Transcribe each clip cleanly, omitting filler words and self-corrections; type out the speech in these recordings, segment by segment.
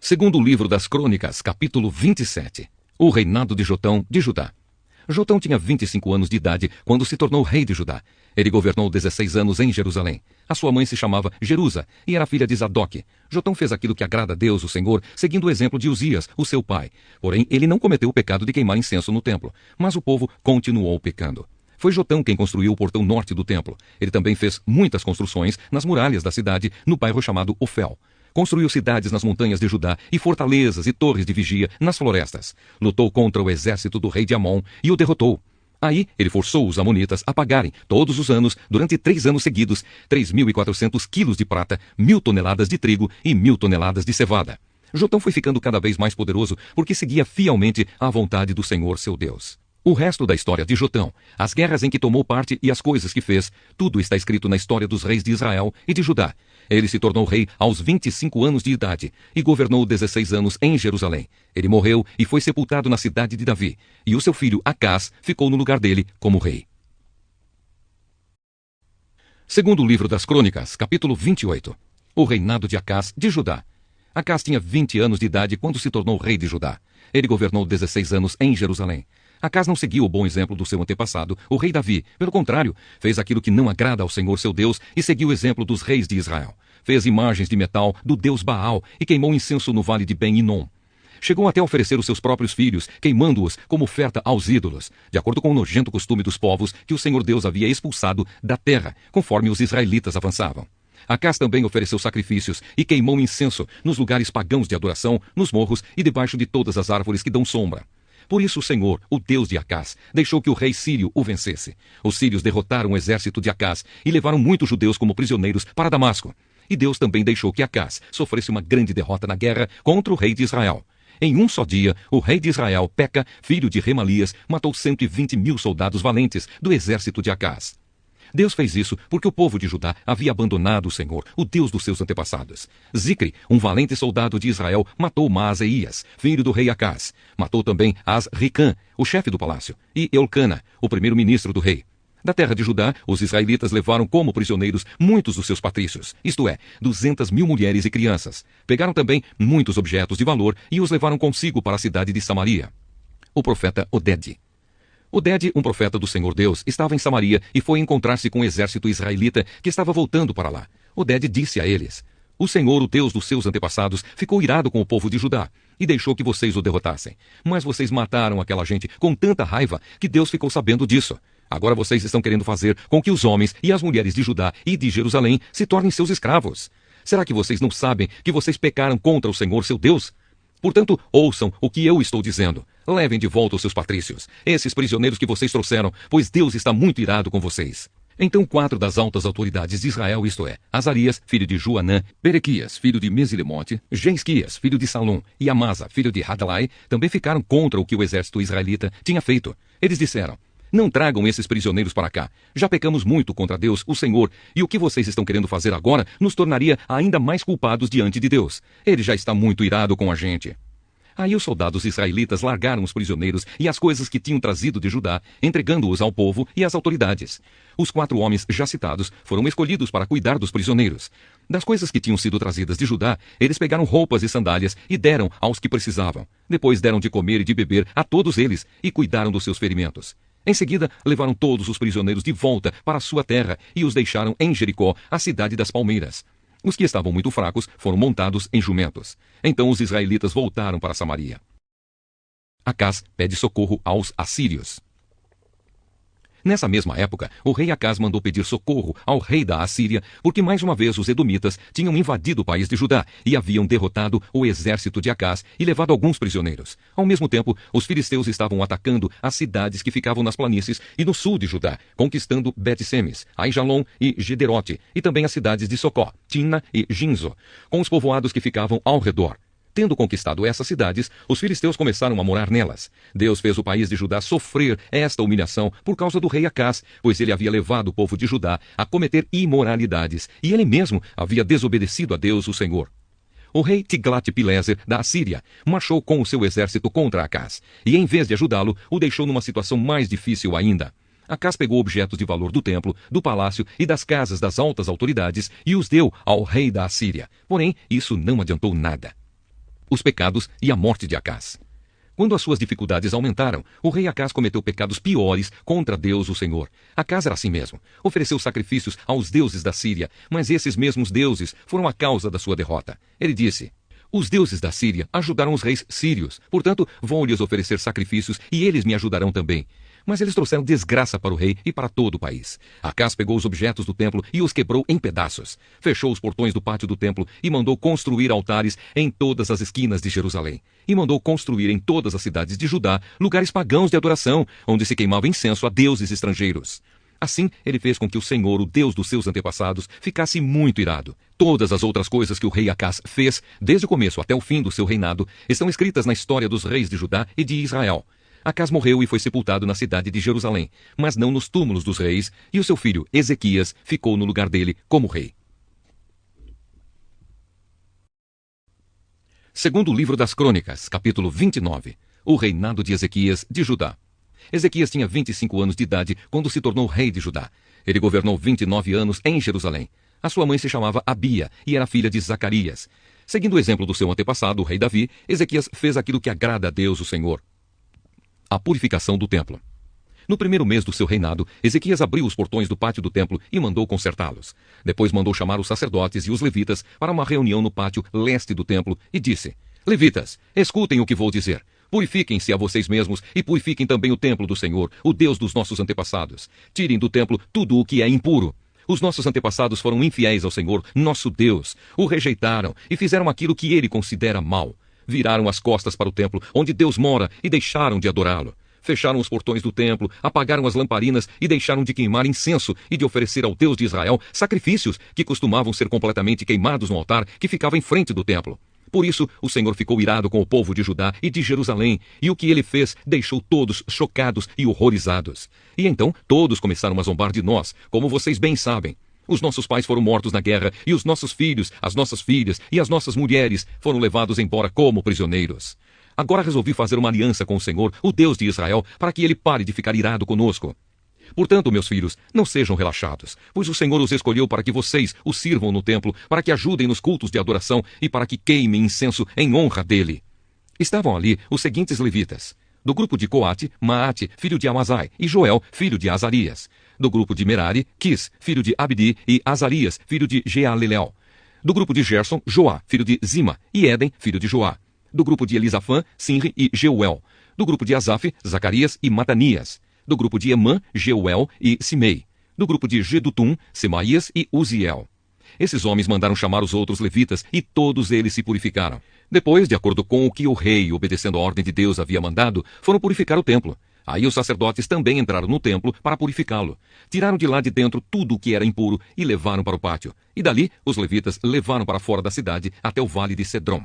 Segundo o livro das Crônicas, capítulo 27. O reinado de Jotão de Judá. Jotão tinha 25 anos de idade quando se tornou rei de Judá. Ele governou 16 anos em Jerusalém. A sua mãe se chamava Jerusa e era filha de Zadoque. Jotão fez aquilo que agrada a Deus, o Senhor, seguindo o exemplo de Uzias, o seu pai. Porém, ele não cometeu o pecado de queimar incenso no templo, mas o povo continuou pecando. Foi Jotão quem construiu o portão norte do templo. Ele também fez muitas construções nas muralhas da cidade, no bairro chamado Ofel. Construiu cidades nas montanhas de Judá e fortalezas e torres de vigia nas florestas. Lutou contra o exército do rei de Amon e o derrotou. Aí ele forçou os amonitas a pagarem, todos os anos, durante 3 anos seguidos, 3.400 quilos de prata, 1.000 toneladas de trigo e 1.000 toneladas de cevada. Jotão foi ficando cada vez mais poderoso porque seguia fielmente à vontade do Senhor seu Deus. O resto da história de Jotão, as guerras em que tomou parte e as coisas que fez, tudo está escrito na história dos reis de Israel e de Judá. Ele se tornou rei aos 25 anos de idade e governou 16 anos em Jerusalém. Ele morreu e foi sepultado na cidade de Davi, e o seu filho Acás ficou no lugar dele como rei. Segundo o livro das Crônicas, capítulo 28. O reinado de Acás de Judá. Acás tinha 20 anos de idade quando se tornou rei de Judá. Ele governou 16 anos em Jerusalém. Acás não seguiu o bom exemplo do seu antepassado, o rei Davi. Pelo contrário, fez aquilo que não agrada ao Senhor seu Deus e seguiu o exemplo dos reis de Israel. Fez imagens de metal do deus Baal e queimou incenso no vale de Ben-Hinom. Chegou até a oferecer os seus próprios filhos, queimando-os como oferta aos ídolos, de acordo com o nojento costume dos povos que o Senhor Deus havia expulsado da terra, conforme os israelitas avançavam. Acás também ofereceu sacrifícios e queimou incenso nos lugares pagãos de adoração, nos morros e debaixo de todas as árvores que dão sombra. Por isso o Senhor, o Deus de Acás, deixou que o rei sírio o vencesse. Os sírios derrotaram o exército de Acás e levaram muitos judeus como prisioneiros para Damasco. E Deus também deixou que Acás sofresse uma grande derrota na guerra contra o rei de Israel. Em um só dia, o rei de Israel, Peca, filho de Remalias, matou 120.000 soldados valentes do exército de Acás. Deus fez isso porque o povo de Judá havia abandonado o Senhor, o Deus dos seus antepassados. Zicre, um valente soldado de Israel, matou Maaseias, filho do rei Acás. Matou também As-Ricã, o chefe do palácio, e Elcana, o primeiro-ministro do rei. Da terra de Judá, os israelitas levaram como prisioneiros muitos dos seus patrícios, isto é, 200.000 mulheres e crianças. Pegaram também muitos objetos de valor e os levaram consigo para a cidade de Samaria. O profeta Oded. Oded, um profeta do Senhor Deus, estava em Samaria e foi encontrar-se com o exército israelita que estava voltando para lá. Oded disse a eles: O Senhor, o Deus dos seus antepassados, ficou irado com o povo de Judá e deixou que vocês o derrotassem. Mas vocês mataram aquela gente com tanta raiva que Deus ficou sabendo disso. Agora vocês estão querendo fazer com que os homens e as mulheres de Judá e de Jerusalém se tornem seus escravos. Será que vocês não sabem que vocês pecaram contra o Senhor, seu Deus? Portanto, ouçam o que eu estou dizendo. Levem de volta os seus patrícios, esses prisioneiros que vocês trouxeram, pois Deus está muito irado com vocês. Então 4 das altas autoridades de Israel, isto é, Azarias, filho de Joanã, Berequias, filho de Mesilemote, Jeisquias, filho de Salom, e Amasa, filho de Hadlai, também ficaram contra o que o exército israelita tinha feito. Eles disseram: Não tragam esses prisioneiros para cá. Já pecamos muito contra Deus, o Senhor, e o que vocês estão querendo fazer agora nos tornaria ainda mais culpados diante de Deus. Ele já está muito irado com a gente. Aí os soldados israelitas largaram os prisioneiros e as coisas que tinham trazido de Judá, entregando-os ao povo e às autoridades. Os 4 homens já citados foram escolhidos para cuidar dos prisioneiros. Das coisas que tinham sido trazidas de Judá, eles pegaram roupas e sandálias e deram aos que precisavam. Depois deram de comer e de beber a todos eles e cuidaram dos seus ferimentos. Em seguida, levaram todos os prisioneiros de volta para a sua terra e os deixaram em Jericó, a cidade das palmeiras. Os que estavam muito fracos foram montados em jumentos. Então os israelitas voltaram para Samaria. Acás pede socorro aos assírios. Nessa mesma época, o rei Acás mandou pedir socorro ao rei da Assíria, porque mais uma vez os edomitas tinham invadido o país de Judá e haviam derrotado o exército de Acás e levado alguns prisioneiros. Ao mesmo tempo, os filisteus estavam atacando as cidades que ficavam nas planícies e no sul de Judá, conquistando Bet-Semes, Aijalon e Gederote, e também as cidades de Socó, Timna e Ginzo, com os povoados que ficavam ao redor. Tendo conquistado essas cidades, os filisteus começaram a morar nelas. Deus fez o país de Judá sofrer esta humilhação por causa do rei Acás, pois ele havia levado o povo de Judá a cometer imoralidades, e ele mesmo havia desobedecido a Deus, o Senhor. O rei Tiglat-Pileser, da Assíria, marchou com o seu exército contra Acás, e em vez de ajudá-lo, o deixou numa situação mais difícil ainda. Acás pegou objetos de valor do templo, do palácio e das casas das altas autoridades e os deu ao rei da Assíria. Porém, isso não adiantou nada. os pecados e a morte de Acás. Quando as suas dificuldades aumentaram, o rei Acás cometeu pecados piores contra Deus, o Senhor. Acás era assim mesmo. Ofereceu sacrifícios aos deuses da Síria, mas esses mesmos deuses foram a causa da sua derrota. Ele disse: os deuses da Síria ajudaram os reis sírios, portanto, vou-lhes oferecer sacrifícios e eles me ajudarão também. Mas eles trouxeram desgraça para o rei e para todo o país. Acás pegou os objetos do templo e os quebrou em pedaços. Fechou os portões do pátio do templo e mandou construir altares em todas as esquinas de Jerusalém. E mandou construir em todas as cidades de Judá lugares pagãos de adoração, onde se queimava incenso a deuses estrangeiros. Assim, ele fez com que o Senhor, o Deus dos seus antepassados, ficasse muito irado. Todas as outras coisas que o rei Acás fez, desde o começo até o fim do seu reinado, estão escritas na história dos reis de Judá e de Israel. Acás morreu e foi sepultado na cidade de Jerusalém, mas não nos túmulos dos reis, e o seu filho Ezequias ficou no lugar dele como rei. Segundo livro das Crônicas, capítulo 29. O reinado de Ezequias de Judá. Ezequias tinha 25 anos de idade quando se tornou rei de Judá. Ele governou 29 anos em Jerusalém. A sua mãe se chamava Abia e era filha de Zacarias. Seguindo o exemplo do seu antepassado, o rei Davi, Ezequias fez aquilo que agrada a Deus, o Senhor: a purificação do templo. No primeiro mês do seu reinado, Ezequias abriu os portões do pátio do templo e mandou consertá-los. Depois mandou chamar os sacerdotes e os levitas para uma reunião no pátio leste do templo e disse: levitas, escutem o que vou dizer. Purifiquem-se a vocês mesmos e purifiquem também o templo do Senhor, o Deus dos nossos antepassados. Tirem do templo tudo o que é impuro. Os nossos antepassados foram infiéis ao Senhor, nosso Deus. O rejeitaram e fizeram aquilo que ele considera mal. Viraram as costas para o templo, onde Deus mora, e deixaram de adorá-lo. Fecharam os portões do templo, apagaram as lamparinas e deixaram de queimar incenso e de oferecer ao Deus de Israel sacrifícios que costumavam ser completamente queimados no altar que ficava em frente do templo. Por isso, o Senhor ficou irado com o povo de Judá e de Jerusalém, e o que ele fez deixou todos chocados e horrorizados. E então todos começaram a zombar de nós, como vocês bem sabem. Os nossos pais foram mortos na guerra, e os nossos filhos, as nossas filhas e as nossas mulheres foram levados embora como prisioneiros. Agora resolvi fazer uma aliança com o Senhor, o Deus de Israel, para que ele pare de ficar irado conosco. Portanto, meus filhos, não sejam relaxados, pois o Senhor os escolheu para que vocês o sirvam no templo, para que ajudem nos cultos de adoração e para que queimem incenso em honra dele. Estavam ali os seguintes levitas: do grupo de Coate, Maate, filho de Amazai, e Joel, filho de Azarias. Do grupo de Merari, Quis, filho de Abdi, e Azarias, filho de Jealelel. Do grupo de Gerson, Joá, filho de Zima, e Éden, filho de Joá. Do grupo de Elisafã, Sinri e Jeuel. Do grupo de Asaf, Zacarias e Matanias. Do grupo de Emã, Jeuel e Simei. Do grupo de Gedutum, Semaías e Uziel. Esses homens mandaram chamar os outros levitas e todos eles se purificaram. Depois, de acordo com o que o rei, obedecendo a ordem de Deus, havia mandado, foram purificar o templo. Aí os sacerdotes também entraram no templo para purificá-lo. Tiraram de lá de dentro tudo o que era impuro e levaram para o pátio. E dali, os levitas levaram para fora da cidade até o vale de Cedrom.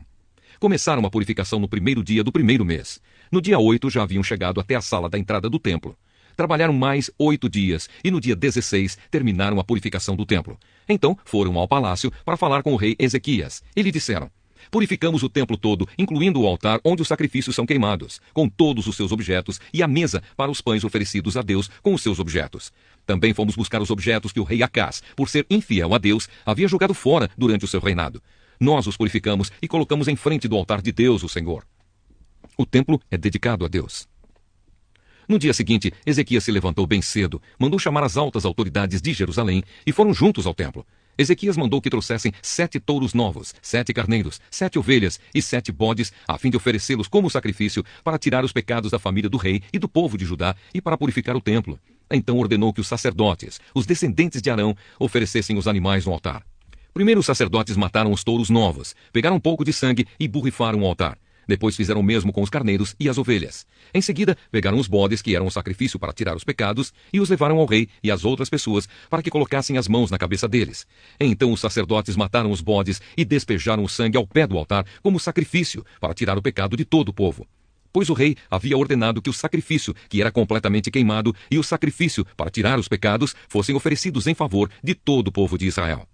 Começaram a purificação no primeiro dia do primeiro mês. No dia 8 já haviam chegado até a sala da entrada do templo. Trabalharam mais 8 dias e no dia 16 terminaram a purificação do templo. Então foram ao palácio para falar com o rei Ezequias. E lhe disseram: purificamos o templo todo, incluindo o altar onde os sacrifícios são queimados, com todos os seus objetos, e a mesa para os pães oferecidos a Deus com os seus objetos. Também fomos buscar os objetos que o rei Acás, por ser infiel a Deus, havia jogado fora durante o seu reinado. Nós os purificamos e colocamos em frente do altar de Deus, o Senhor. O templo é dedicado a Deus. No dia seguinte, Ezequias se levantou bem cedo, mandou chamar as altas autoridades de Jerusalém e foram juntos ao templo. Ezequias mandou que trouxessem 7 touros novos, 7 carneiros, 7 ovelhas e 7 bodes, a fim de oferecê-los como sacrifício para tirar os pecados da família do rei e do povo de Judá e para purificar o templo. Então ordenou que os sacerdotes, os descendentes de Arão, oferecessem os animais no altar. Primeiro os sacerdotes mataram os touros novos, pegaram um pouco de sangue e borrifaram o altar. Depois fizeram o mesmo com os carneiros e as ovelhas. Em seguida, pegaram os bodes, que eram o sacrifício para tirar os pecados, e os levaram ao rei e às outras pessoas, para que colocassem as mãos na cabeça deles. Então os sacerdotes mataram os bodes e despejaram o sangue ao pé do altar, como sacrifício, para tirar o pecado de todo o povo. Pois o rei havia ordenado que o sacrifício, que era completamente queimado, e o sacrifício para tirar os pecados, fossem oferecidos em favor de todo o povo de Israel.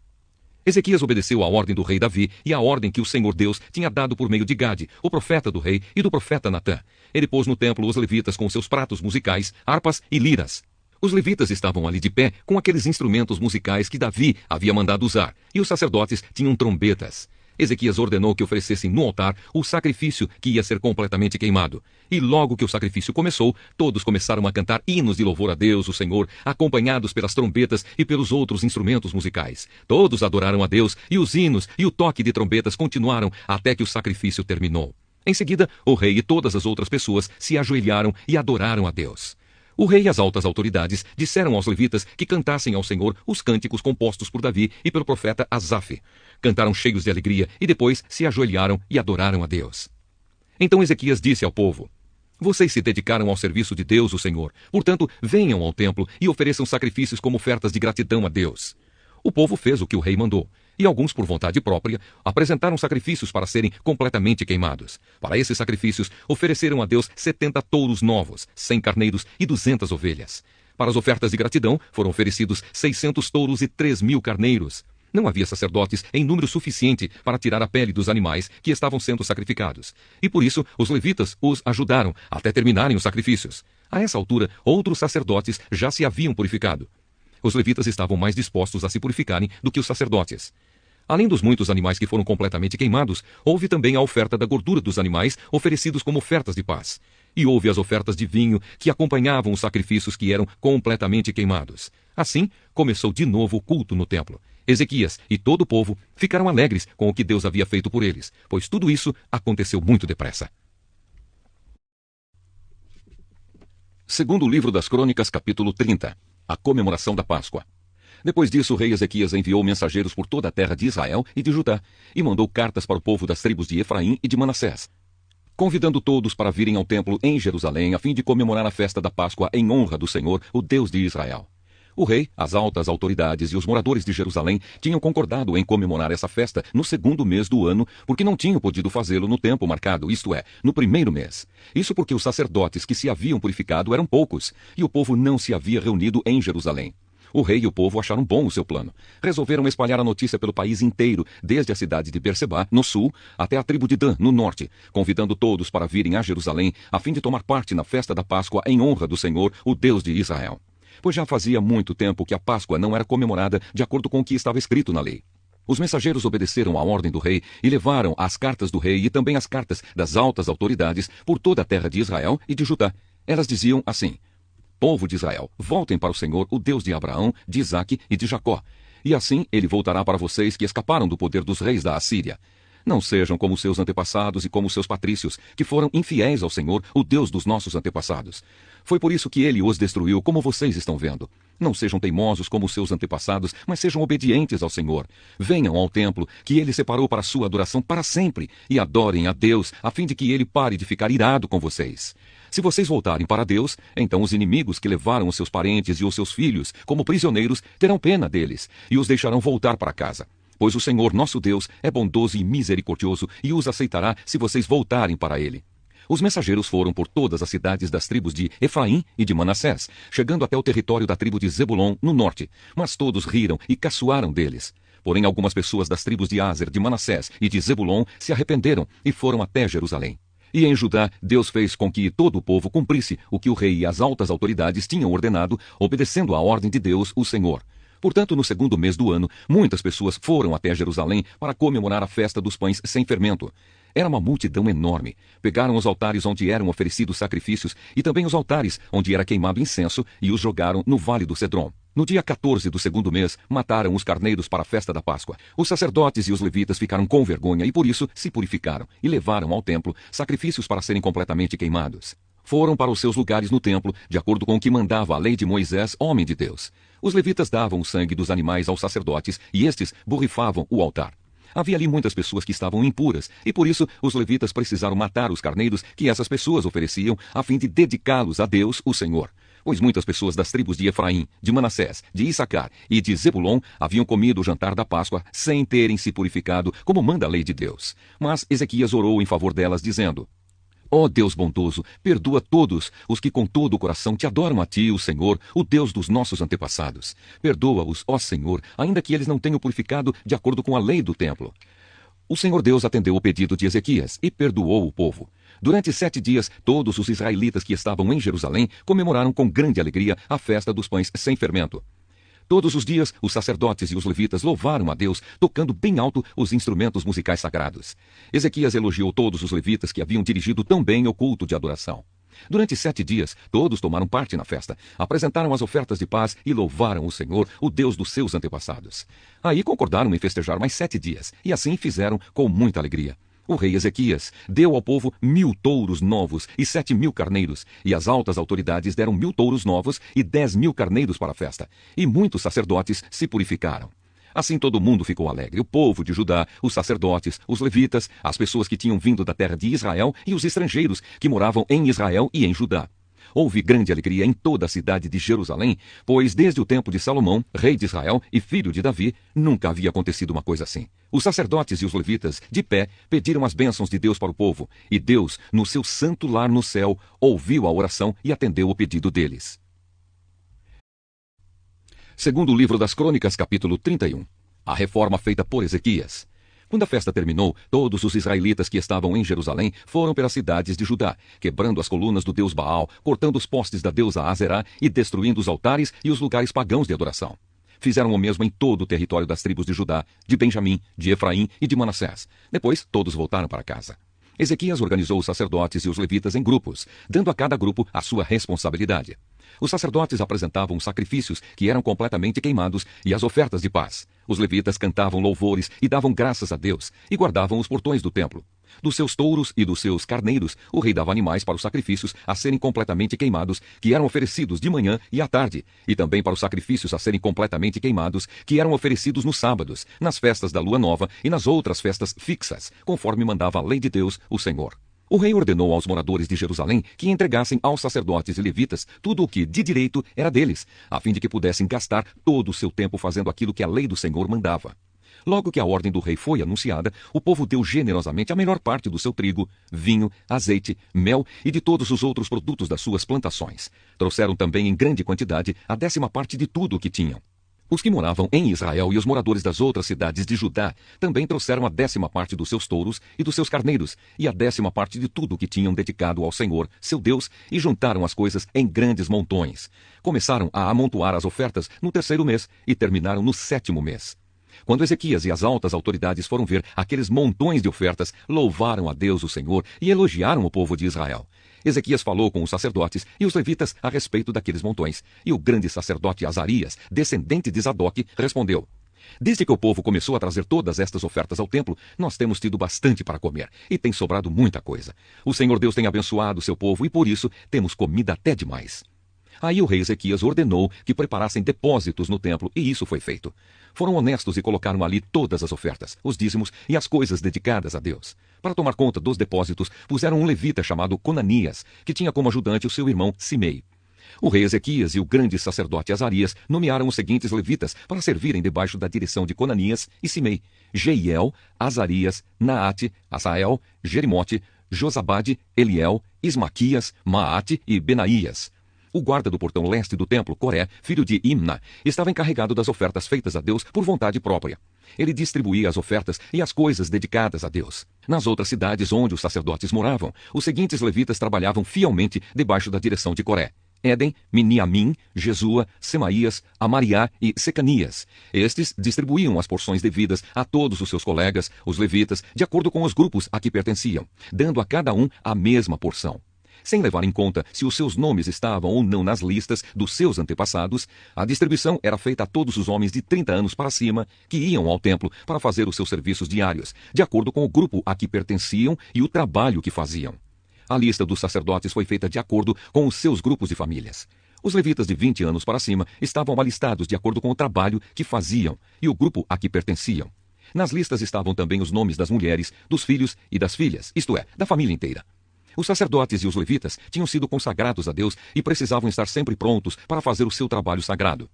Ezequias obedeceu à ordem do rei Davi e à ordem que o Senhor Deus tinha dado por meio de Gade, o profeta do rei, e do profeta Natã. Ele pôs no templo os levitas com seus pratos musicais, harpas e liras. Os levitas estavam ali de pé com aqueles instrumentos musicais que Davi havia mandado usar, e os sacerdotes tinham trombetas. Ezequias ordenou que oferecessem no altar o sacrifício que ia ser completamente queimado. E logo que o sacrifício começou, todos começaram a cantar hinos de louvor a Deus, o Senhor, acompanhados pelas trombetas e pelos outros instrumentos musicais. Todos adoraram a Deus, e os hinos e o toque de trombetas continuaram até que o sacrifício terminou. Em seguida, o rei e todas as outras pessoas se ajoelharam e adoraram a Deus. O rei e as altas autoridades disseram aos levitas que cantassem ao Senhor os cânticos compostos por Davi e pelo profeta Asaf. Cantaram cheios de alegria e depois se ajoelharam e adoraram a Deus. Então Ezequias disse ao povo: Vocês se dedicaram ao serviço de Deus, o Senhor. Portanto, venham ao templo e ofereçam sacrifícios como ofertas de gratidão a Deus. O povo fez o que o rei mandou. E alguns, por vontade própria, apresentaram sacrifícios para serem completamente queimados. Para esses sacrifícios, ofereceram a Deus 70 touros novos, 100 carneiros e 200 ovelhas. Para as ofertas de gratidão, foram oferecidos 600 touros e 3.000 carneiros. Não havia sacerdotes em número suficiente para tirar a pele dos animais que estavam sendo sacrificados. E por isso, os levitas os ajudaram até terminarem os sacrifícios. A essa altura, outros sacerdotes já se haviam purificado. Os levitas estavam mais dispostos a se purificarem do que os sacerdotes. Além dos muitos animais que foram completamente queimados, houve também a oferta da gordura dos animais oferecidos como ofertas de paz. E houve as ofertas de vinho que acompanhavam os sacrifícios que eram completamente queimados. Assim, começou de novo o culto no templo. Ezequias e todo o povo ficaram alegres com o que Deus havia feito por eles, pois tudo isso aconteceu muito depressa. Segundo livro das Crônicas, capítulo 30. A comemoração da Páscoa. Depois disso, o rei Ezequias enviou mensageiros por toda a terra de Israel e de Judá, e mandou cartas para o povo das tribos de Efraim e de Manassés, convidando todos para virem ao templo em Jerusalém, a fim de comemorar a festa da Páscoa em honra do Senhor, o Deus de Israel. O rei, as altas autoridades e os moradores de Jerusalém tinham concordado em comemorar essa festa no segundo mês do ano, porque não tinham podido fazê-lo no tempo marcado, isto é, no primeiro mês. Isso porque os sacerdotes que se haviam purificado eram poucos, e o povo não se havia reunido em Jerusalém. O rei e o povo acharam bom o seu plano. Resolveram espalhar a notícia pelo país inteiro, desde a cidade de Berseba, no sul, até a tribo de Dan, no norte, convidando todos para virem a Jerusalém, a fim de tomar parte na festa da Páscoa em honra do Senhor, o Deus de Israel. Pois já fazia muito tempo que a Páscoa não era comemorada de acordo com o que estava escrito na lei. Os mensageiros obedeceram à ordem do rei e levaram as cartas do rei e também as cartas das altas autoridades por toda a terra de Israel e de Judá. Elas diziam assim: Povo de Israel, voltem para o Senhor, o Deus de Abraão, de Isaque e de Jacó. E assim ele voltará para vocês que escaparam do poder dos reis da Assíria. Não sejam como seus antepassados e como seus patrícios, que foram infiéis ao Senhor, o Deus dos nossos antepassados. Foi por isso que ele os destruiu, como vocês estão vendo. Não sejam teimosos como seus antepassados, mas sejam obedientes ao Senhor. Venham ao templo, que ele separou para sua adoração para sempre, e adorem a Deus, a fim de que ele pare de ficar irado com vocês. Se vocês voltarem para Deus, então os inimigos que levaram os seus parentes e os seus filhos como prisioneiros terão pena deles, e os deixarão voltar para casa. Pois o Senhor, nosso Deus, é bondoso e misericordioso, e os aceitará se vocês voltarem para ele. Os mensageiros foram por todas as cidades das tribos de Efraim e de Manassés, chegando até o território da tribo de Zebulon, no norte. Mas todos riram e caçoaram deles. Porém, algumas pessoas das tribos de Aser, de Manassés e de Zebulon se arrependeram e foram até Jerusalém. E em Judá, Deus fez com que todo o povo cumprisse o que o rei e as altas autoridades tinham ordenado, obedecendo à ordem de Deus, o Senhor. Portanto, no segundo mês do ano, muitas pessoas foram até Jerusalém para comemorar a festa dos pães sem fermento. Era uma multidão enorme. Pegaram os altares onde eram oferecidos sacrifícios e também os altares onde era queimado incenso e os jogaram no vale do Cedron. No dia 14 do segundo mês, mataram os carneiros para a festa da Páscoa. Os sacerdotes e os levitas ficaram com vergonha e por isso se purificaram e levaram ao templo sacrifícios para serem completamente queimados. Foram para os seus lugares no templo, de acordo com o que mandava a lei de Moisés, homem de Deus. Os levitas davam o sangue dos animais aos sacerdotes e estes borrifavam o altar. Havia ali muitas pessoas que estavam impuras, e por isso os levitas precisaram matar os carneiros que essas pessoas ofereciam, a fim de dedicá-los a Deus, o Senhor. Pois muitas pessoas das tribos de Efraim, de Manassés, de Issacar e de Zebulon haviam comido o jantar da Páscoa sem terem se purificado, como manda a lei de Deus. Mas Ezequias orou em favor delas, dizendo: Ó Deus bondoso, perdoa todos os que com todo o coração te adoram a ti, o Senhor, o Deus dos nossos antepassados. Perdoa-os, ó Senhor, ainda que eles não tenham purificado de acordo com a lei do templo. O Senhor Deus atendeu o pedido de Ezequias e perdoou o povo. Durante 7 dias, todos os israelitas que estavam em Jerusalém comemoraram com grande alegria a festa dos pães sem fermento. Todos os dias, os sacerdotes e os levitas louvaram a Deus, tocando bem alto os instrumentos musicais sagrados. Ezequias elogiou todos os levitas que haviam dirigido tão bem o culto de adoração. Durante 7 dias, todos tomaram parte na festa, apresentaram as ofertas de paz e louvaram o Senhor, o Deus dos seus antepassados. Aí concordaram em festejar mais 7 dias, e assim fizeram com muita alegria. O rei Ezequias deu ao povo 1000 touros novos e 7.000 carneiros, e as altas autoridades deram 1000 touros novos e 10.000 carneiros para a festa, e muitos sacerdotes se purificaram. Assim todo mundo ficou alegre, o povo de Judá, os sacerdotes, os levitas, as pessoas que tinham vindo da terra de Israel e os estrangeiros que moravam em Israel e em Judá. Houve grande alegria em toda a cidade de Jerusalém, pois desde o tempo de Salomão, rei de Israel e filho de Davi, nunca havia acontecido uma coisa assim. Os sacerdotes e os levitas, de pé, pediram as bênçãos de Deus para o povo, e Deus, no seu santo lar no céu, ouviu a oração e atendeu o pedido deles. Segundo o livro das Crônicas, capítulo 31. A reforma feita por Ezequias. Quando a festa terminou, todos os israelitas que estavam em Jerusalém foram pelas cidades de Judá, quebrando as colunas do deus Baal, cortando os postes da deusa Aserá e destruindo os altares e os lugares pagãos de adoração. Fizeram o mesmo em todo o território das tribos de Judá, de Benjamim, de Efraim e de Manassés. Depois, todos voltaram para casa. Ezequias organizou os sacerdotes e os levitas em grupos, dando a cada grupo a sua responsabilidade. Os sacerdotes apresentavam os sacrifícios que eram completamente queimados e as ofertas de paz. Os levitas cantavam louvores e davam graças a Deus e guardavam os portões do templo. Dos seus touros e dos seus carneiros, o rei dava animais para os sacrifícios a serem completamente queimados, que eram oferecidos de manhã e à tarde, e também para os sacrifícios a serem completamente queimados, que eram oferecidos nos sábados, nas festas da lua nova e nas outras festas fixas, conforme mandava a lei de Deus, o Senhor. O rei ordenou aos moradores de Jerusalém que entregassem aos sacerdotes e levitas tudo o que de direito era deles, a fim de que pudessem gastar todo o seu tempo fazendo aquilo que a lei do Senhor mandava. Logo que a ordem do rei foi anunciada, o povo deu generosamente a melhor parte do seu trigo, vinho, azeite, mel e de todos os outros produtos das suas plantações. Trouxeram também em grande quantidade a 10ª parte de tudo o que tinham. Os que moravam em Israel e os moradores das outras cidades de Judá também trouxeram a 10ª parte dos seus touros e dos seus carneiros e a 10ª parte de tudo o que tinham dedicado ao Senhor, seu Deus, e juntaram as coisas em grandes montões. Começaram a amontoar as ofertas no 3º mês e terminaram no 7º mês. Quando Ezequias e as altas autoridades foram ver aqueles montões de ofertas, louvaram a Deus o Senhor e elogiaram o povo de Israel. Ezequias falou com os sacerdotes e os levitas a respeito daqueles montões, e o grande sacerdote Azarias, descendente de Zadoque, respondeu: Desde que o povo começou a trazer todas estas ofertas ao templo, nós temos tido bastante para comer, e tem sobrado muita coisa. O Senhor Deus tem abençoado o seu povo, e por isso temos comida até demais. Aí o rei Ezequias ordenou que preparassem depósitos no templo, e isso foi feito. Foram honestos e colocaram ali todas as ofertas, os dízimos e as coisas dedicadas a Deus. Para tomar conta dos depósitos, puseram um levita chamado Conanias, que tinha como ajudante o seu irmão Simei. O rei Ezequias e o grande sacerdote Azarias nomearam os seguintes levitas para servirem debaixo da direção de Conanias e Simei: Jeiel, Azarias, Naate, Asael, Jerimote, Josabade, Eliel, Ismaquias, Maate e Benaías. O guarda do portão leste do templo, Coré, filho de Imna, estava encarregado das ofertas feitas a Deus por vontade própria. Ele distribuía as ofertas e as coisas dedicadas a Deus. Nas outras cidades onde os sacerdotes moravam, os seguintes levitas trabalhavam fielmente debaixo da direção de Coré: Éden, Miniamim, Jesua, Semaías, Amariá e Secanias. Estes distribuíam as porções devidas a todos os seus colegas, os levitas, de acordo com os grupos a que pertenciam, dando a cada um a mesma porção. Sem levar em conta se os seus nomes estavam ou não nas listas dos seus antepassados, a distribuição era feita a todos os homens de 30 anos para cima que iam ao templo para fazer os seus serviços diários, de acordo com o grupo a que pertenciam e o trabalho que faziam. A lista dos sacerdotes foi feita de acordo com os seus grupos de famílias. Os levitas de 20 anos para cima estavam alistados de acordo com o trabalho que faziam e o grupo a que pertenciam. Nas listas estavam também os nomes das mulheres, dos filhos e das filhas, isto é, da família inteira. Os sacerdotes e os levitas tinham sido consagrados a Deus e precisavam estar sempre prontos para fazer o seu trabalho sagrado.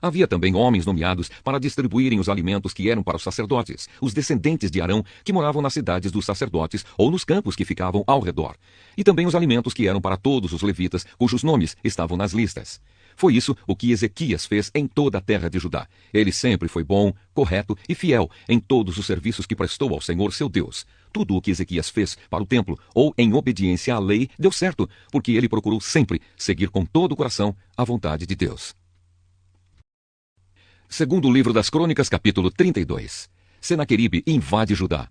Havia também homens nomeados para distribuírem os alimentos que eram para os sacerdotes, os descendentes de Arão, que moravam nas cidades dos sacerdotes ou nos campos que ficavam ao redor, e também os alimentos que eram para todos os levitas, cujos nomes estavam nas listas. Foi isso o que Ezequias fez em toda a terra de Judá. Ele sempre foi bom, correto e fiel em todos os serviços que prestou ao Senhor seu Deus. Tudo o que Ezequias fez para o templo ou em obediência à lei deu certo, porque ele procurou sempre seguir com todo o coração a vontade de Deus. Segundo livro das Crônicas, capítulo 32. Senaqueribe invade Judá.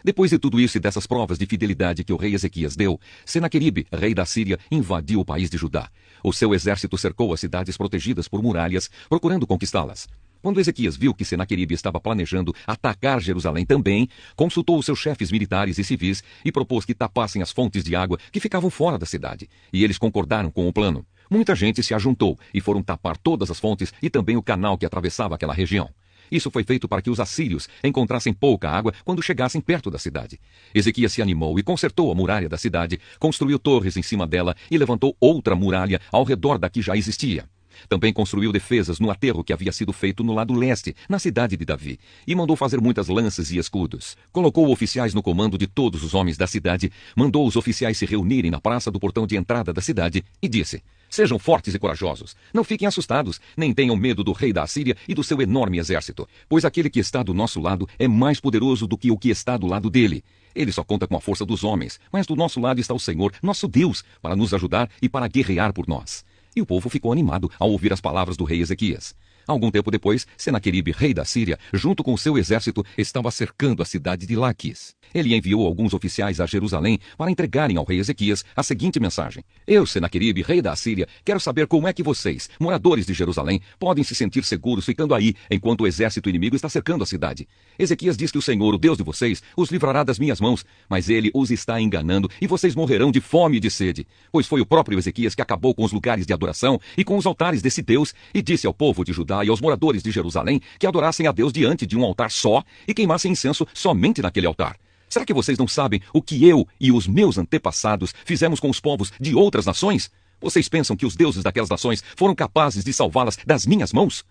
Depois de tudo isso e dessas provas de fidelidade que o rei Ezequias deu, Senaqueribe, rei da Síria, invadiu o país de Judá. O seu exército cercou as cidades protegidas por muralhas, procurando conquistá-las. Quando Ezequias viu que Senaqueribe estava planejando atacar Jerusalém também, consultou os seus chefes militares e civis e propôs que tapassem as fontes de água que ficavam fora da cidade. E eles concordaram com o plano. Muita gente se ajuntou e foram tapar todas as fontes e também o canal que atravessava aquela região. Isso foi feito para que os assírios encontrassem pouca água quando chegassem perto da cidade. Ezequias se animou e consertou a muralha da cidade, construiu torres em cima dela e levantou outra muralha ao redor da que já existia. Também construiu defesas no aterro que havia sido feito no lado leste, na cidade de Davi, e mandou fazer muitas lanças e escudos. Colocou oficiais no comando de todos os homens da cidade, mandou os oficiais se reunirem na praça do portão de entrada da cidade e disse: sejam fortes e corajosos, não fiquem assustados, nem tenham medo do rei da Assíria e do seu enorme exército, pois aquele que está do nosso lado é mais poderoso do que o que está do lado dele. Ele só conta com a força dos homens, mas do nosso lado está o Senhor, nosso Deus, para nos ajudar e para guerrear por nós. E o povo ficou animado ao ouvir as palavras do rei Ezequias. Algum tempo depois, Senaqueribe, rei da Síria, junto com seu exército, estava cercando a cidade de Laquis. Ele enviou alguns oficiais a Jerusalém para entregarem ao rei Ezequias a seguinte mensagem: eu, Senaqueribe, rei da Síria, quero saber como é que vocês, moradores de Jerusalém, podem se sentir seguros ficando aí enquanto o exército inimigo está cercando a cidade. Ezequias diz que o Senhor, o Deus de vocês, os livrará das minhas mãos, mas ele os está enganando e vocês morrerão de fome e de sede. Pois foi o próprio Ezequias que acabou com os lugares de adoração e com os altares desse Deus e disse ao povo de Judá e aos moradores de Jerusalém que adorassem a Deus diante de um altar só e queimassem incenso somente naquele altar. Será que vocês não sabem o que eu e os meus antepassados fizemos com os povos de outras nações? Vocês pensam que os deuses daquelas nações foram capazes de salvá-las das minhas mãos?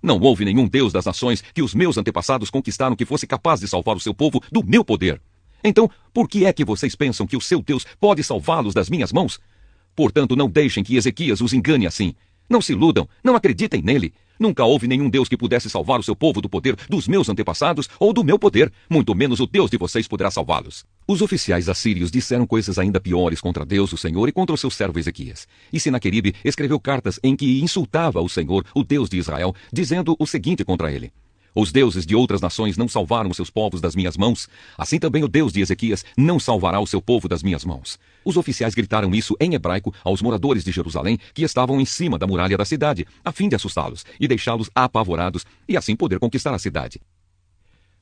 Não houve nenhum deus das nações que os meus antepassados conquistaram que fosse capaz de salvar o seu povo do meu poder. Então, por que é que vocês pensam que o seu Deus pode salvá-los das minhas mãos? Portanto, não deixem que Ezequias os engane assim. Não se iludam, não acreditem nele. Nunca houve nenhum Deus que pudesse salvar o seu povo do poder dos meus antepassados ou do meu poder, muito menos o Deus de vocês poderá salvá-los. Os oficiais assírios disseram coisas ainda piores contra Deus, o Senhor, e contra o seu servo Ezequias. E Senaqueribe escreveu cartas em que insultava o Senhor, o Deus de Israel, dizendo o seguinte contra ele: os deuses de outras nações não salvaram os seus povos das minhas mãos, assim também o Deus de Ezequias não salvará o seu povo das minhas mãos. Os oficiais gritaram isso em hebraico aos moradores de Jerusalém que estavam em cima da muralha da cidade, a fim de assustá-los e deixá-los apavorados e assim poder conquistar a cidade.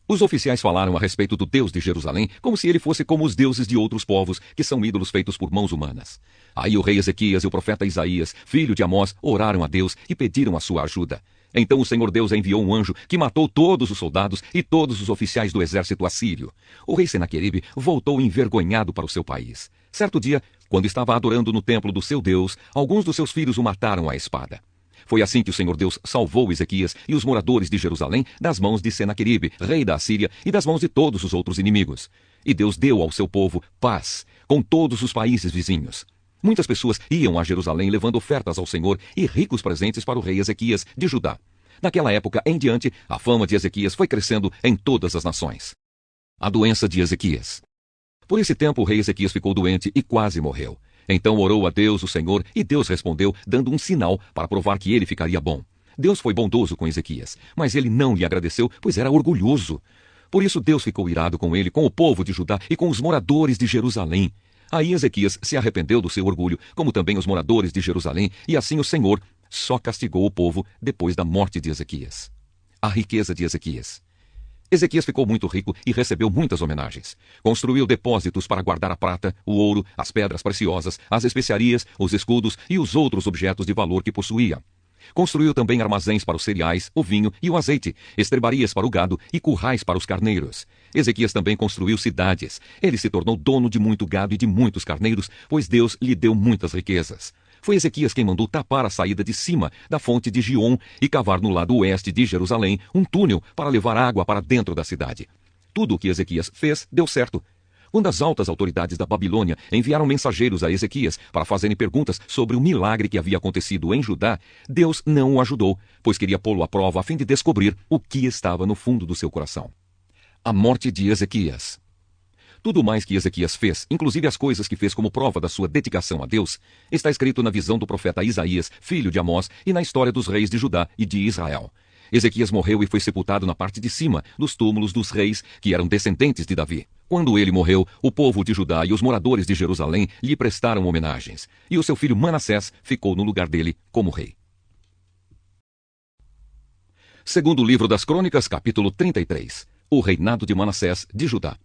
Os oficiais falaram a respeito do Deus de Jerusalém como se ele fosse como os deuses de outros povos, que são ídolos feitos por mãos humanas. Aí o rei Ezequias e o profeta Isaías, filho de Amós, oraram a Deus e pediram a sua ajuda. Então o Senhor Deus enviou um anjo que matou todos os soldados e todos os oficiais do exército assírio. O rei Senaqueribe voltou envergonhado para o seu país. Certo dia, quando estava adorando no templo do seu Deus, alguns dos seus filhos o mataram à espada. Foi assim que o Senhor Deus salvou Ezequias e os moradores de Jerusalém das mãos de Senaqueribe, rei da Assíria, e das mãos de todos os outros inimigos. E Deus deu ao seu povo paz com todos os países vizinhos. Muitas pessoas iam a Jerusalém levando ofertas ao Senhor e ricos presentes para o rei Ezequias de Judá. Daquela época em diante, a fama de Ezequias foi crescendo em todas as nações. A doença de Ezequias. Por esse tempo o rei Ezequias ficou doente e quase morreu. Então orou a Deus, o Senhor, e Deus respondeu, dando um sinal para provar que ele ficaria bom. Deus foi bondoso com Ezequias, mas ele não lhe agradeceu, pois era orgulhoso. Por isso Deus ficou irado com ele, com o povo de Judá e com os moradores de Jerusalém. Aí Ezequias se arrependeu do seu orgulho, como também os moradores de Jerusalém, e assim o Senhor só castigou o povo depois da morte de Ezequias. A riqueza de Ezequias. Ezequias ficou muito rico e recebeu muitas homenagens. Construiu depósitos para guardar a prata, o ouro, as pedras preciosas, as especiarias, os escudos e os outros objetos de valor que possuía. Construiu também armazéns para os cereais, o vinho e o azeite, estrebarias para o gado e currais para os carneiros. Ezequias também construiu cidades. Ele se tornou dono de muito gado e de muitos carneiros, pois Deus lhe deu muitas riquezas. Foi Ezequias quem mandou tapar a saída de cima da fonte de Giom e cavar no lado oeste de Jerusalém um túnel para levar água para dentro da cidade. Tudo o que Ezequias fez deu certo. Quando as altas autoridades da Babilônia enviaram mensageiros a Ezequias para fazerem perguntas sobre o milagre que havia acontecido em Judá, Deus não o ajudou, pois queria pô-lo à prova a fim de descobrir o que estava no fundo do seu coração. A morte de Ezequias. Tudo mais que Ezequias fez, inclusive as coisas que fez como prova da sua dedicação a Deus, está escrito na visão do profeta Isaías, filho de Amós, e na história dos reis de Judá e de Israel. Ezequias morreu e foi sepultado na parte de cima dos túmulos dos reis que eram descendentes de Davi. Quando ele morreu, o povo de Judá e os moradores de Jerusalém lhe prestaram homenagens, e o seu filho Manassés ficou no lugar dele como rei. Segundo livro das Crônicas, capítulo 33. O reinado de Manassés de Judá.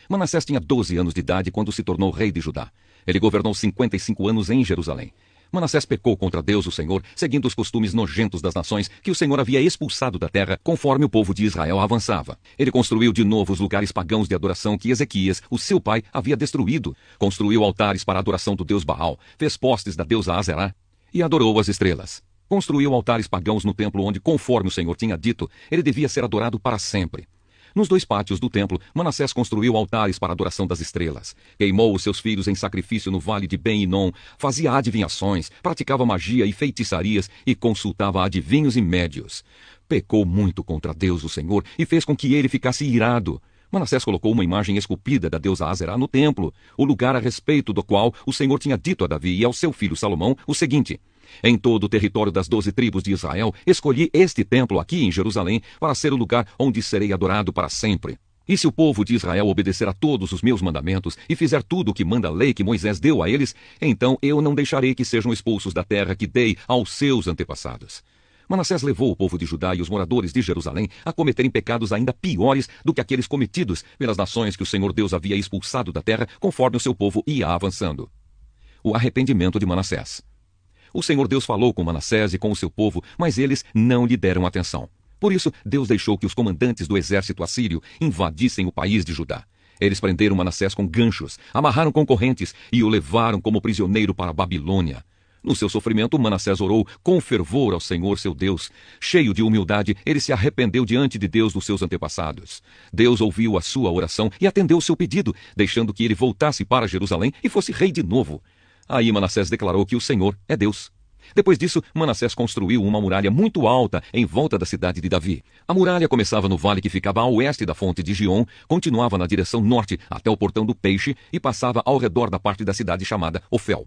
Manassés tinha 12 anos de idade quando se tornou rei de Judá. Ele governou 55 anos em Jerusalém. Manassés pecou contra Deus, o Senhor, seguindo os costumes nojentos das nações que o Senhor havia expulsado da terra conforme o povo de Israel avançava. Ele construiu de novo os lugares pagãos de adoração que Ezequias, o seu pai, havia destruído. Construiu altares para a adoração do deus Baal, fez postes da deusa Azerá e adorou as estrelas. Construiu altares pagãos no templo onde, conforme o Senhor tinha dito, ele devia ser adorado para sempre. Nos 2 pátios do templo, Manassés construiu altares para a adoração das estrelas. Queimou os seus filhos em sacrifício no vale de Ben-Hinom, fazia adivinhações, praticava magia e feitiçarias e consultava adivinhos e médios. Pecou muito contra Deus, o Senhor, e fez com que ele ficasse irado. Manassés colocou uma imagem esculpida da deusa Azerá no templo, o lugar a respeito do qual o Senhor tinha dito a Davi e ao seu filho Salomão o seguinte: em todo o território das 12 tribos de Israel, escolhi este templo aqui em Jerusalém para ser o lugar onde serei adorado para sempre. E se o povo de Israel obedecer a todos os meus mandamentos e fizer tudo o que manda a lei que Moisés deu a eles, então eu não deixarei que sejam expulsos da terra que dei aos seus antepassados. Manassés levou o povo de Judá e os moradores de Jerusalém a cometerem pecados ainda piores do que aqueles cometidos pelas nações que o Senhor Deus havia expulsado da terra conforme o seu povo ia avançando. O arrependimento de Manassés. O Senhor Deus falou com Manassés e com o seu povo, mas eles não lhe deram atenção. Por isso, Deus deixou que os comandantes do exército assírio invadissem o país de Judá. Eles prenderam Manassés com ganchos, amarraram com correntes e o levaram como prisioneiro para a Babilônia. No seu sofrimento, Manassés orou com fervor ao Senhor seu Deus. Cheio de humildade, ele se arrependeu diante de Deus dos seus antepassados. Deus ouviu a sua oração e atendeu o seu pedido, deixando que ele voltasse para Jerusalém e fosse rei de novo. Aí Manassés declarou que o Senhor é Deus. Depois disso, Manassés construiu uma muralha muito alta em volta da cidade de Davi. A muralha começava no vale que ficava a oeste da fonte de Gion, continuava na direção norte até o portão do Peixe e passava ao redor da parte da cidade chamada Ofel.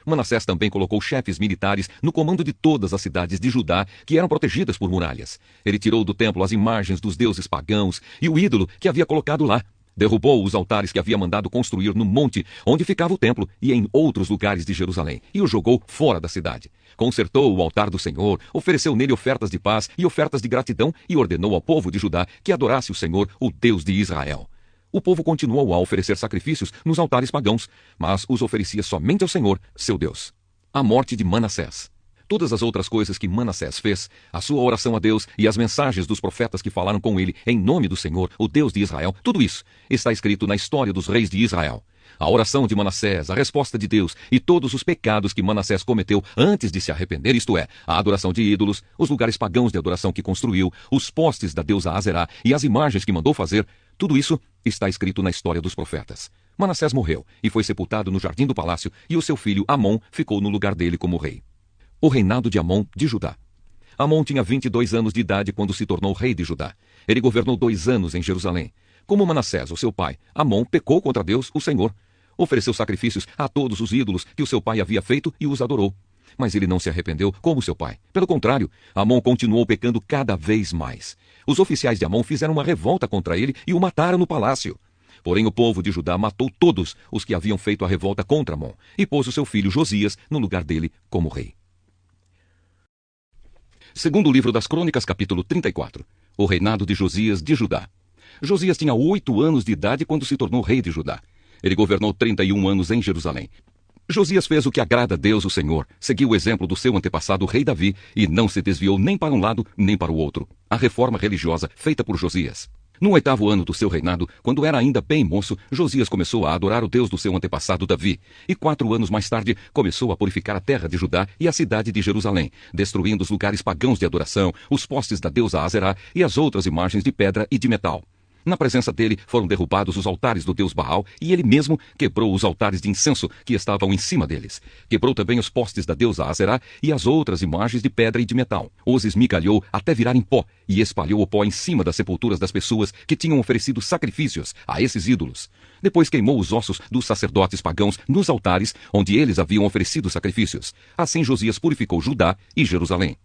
Manassés também colocou chefes militares no comando de todas as cidades de Judá que eram protegidas por muralhas. Ele tirou do templo as imagens dos deuses pagãos e o ídolo que havia colocado lá. Derrubou os altares que havia mandado construir no monte onde ficava o templo e em outros lugares de Jerusalém e o jogou fora da cidade. Consertou o altar do Senhor, ofereceu nele ofertas de paz e ofertas de gratidão e ordenou ao povo de Judá que adorasse o Senhor, o Deus de Israel. O povo continuou a oferecer sacrifícios nos altares pagãos, mas os oferecia somente ao Senhor, seu Deus. A morte de Manassés. Todas as outras coisas que Manassés fez, a sua oração a Deus e as mensagens dos profetas que falaram com ele em nome do Senhor, o Deus de Israel, tudo isso está escrito na história dos reis de Israel. A oração de Manassés, a resposta de Deus e todos os pecados que Manassés cometeu antes de se arrepender, isto é, a adoração de ídolos, os lugares pagãos de adoração que construiu, os postes da deusa Azerá e as imagens que mandou fazer, tudo isso está escrito na história dos profetas. Manassés morreu e foi sepultado no jardim do palácio e o seu filho Amon ficou no lugar dele como rei. O reinado de Amon de Judá. Amon tinha 22 anos de idade quando se tornou rei de Judá. Ele governou 2 anos em Jerusalém. Como Manassés, o seu pai, Amon pecou contra Deus, o Senhor. Ofereceu sacrifícios a todos os ídolos que o seu pai havia feito e os adorou. Mas ele não se arrependeu como seu pai. Pelo contrário, Amon continuou pecando cada vez mais. Os oficiais de Amon fizeram uma revolta contra ele e o mataram no palácio. Porém, o povo de Judá matou todos os que haviam feito a revolta contra Amon e pôs o seu filho Josias no lugar dele como rei. Segundo o livro das Crônicas, capítulo 34. O reinado de Josias de Judá. Josias tinha 8 anos de idade quando se tornou rei de Judá. Ele governou 31 anos em Jerusalém. Josias fez o que agrada a Deus, o Senhor, seguiu o exemplo do seu antepassado, o rei Davi, e não se desviou nem para um lado nem para o outro. A reforma religiosa feita por Josias. No 8º ano do seu reinado, quando era ainda bem moço, Josias começou a adorar o Deus do seu antepassado Davi. E 4 anos mais tarde, começou a purificar a terra de Judá e a cidade de Jerusalém, destruindo os lugares pagãos de adoração, os postes da deusa Azerá e as outras imagens de pedra e de metal. Na presença dele foram derrubados os altares do deus Baal e ele mesmo quebrou os altares de incenso que estavam em cima deles. Quebrou também os postes da deusa Azerá e as outras imagens de pedra e de metal. Os esmigalhou até virarem pó e espalhou o pó em cima das sepulturas das pessoas que tinham oferecido sacrifícios a esses ídolos. Depois queimou os ossos dos sacerdotes pagãos nos altares onde eles haviam oferecido sacrifícios. Assim Josias purificou Judá e Jerusalém.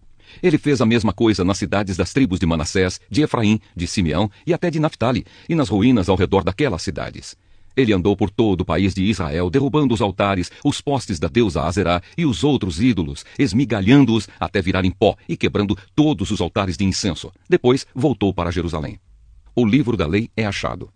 Ele fez a mesma coisa nas cidades das tribos de Manassés, de Efraim, de Simeão e até de Naphtali, e nas ruínas ao redor daquelas cidades. Ele andou por todo o país de Israel, derrubando os altares, os postes da deusa Azerá e os outros ídolos, esmigalhando-os até virarem pó e quebrando todos os altares de incenso. Depois voltou para Jerusalém. O livro da lei é achado.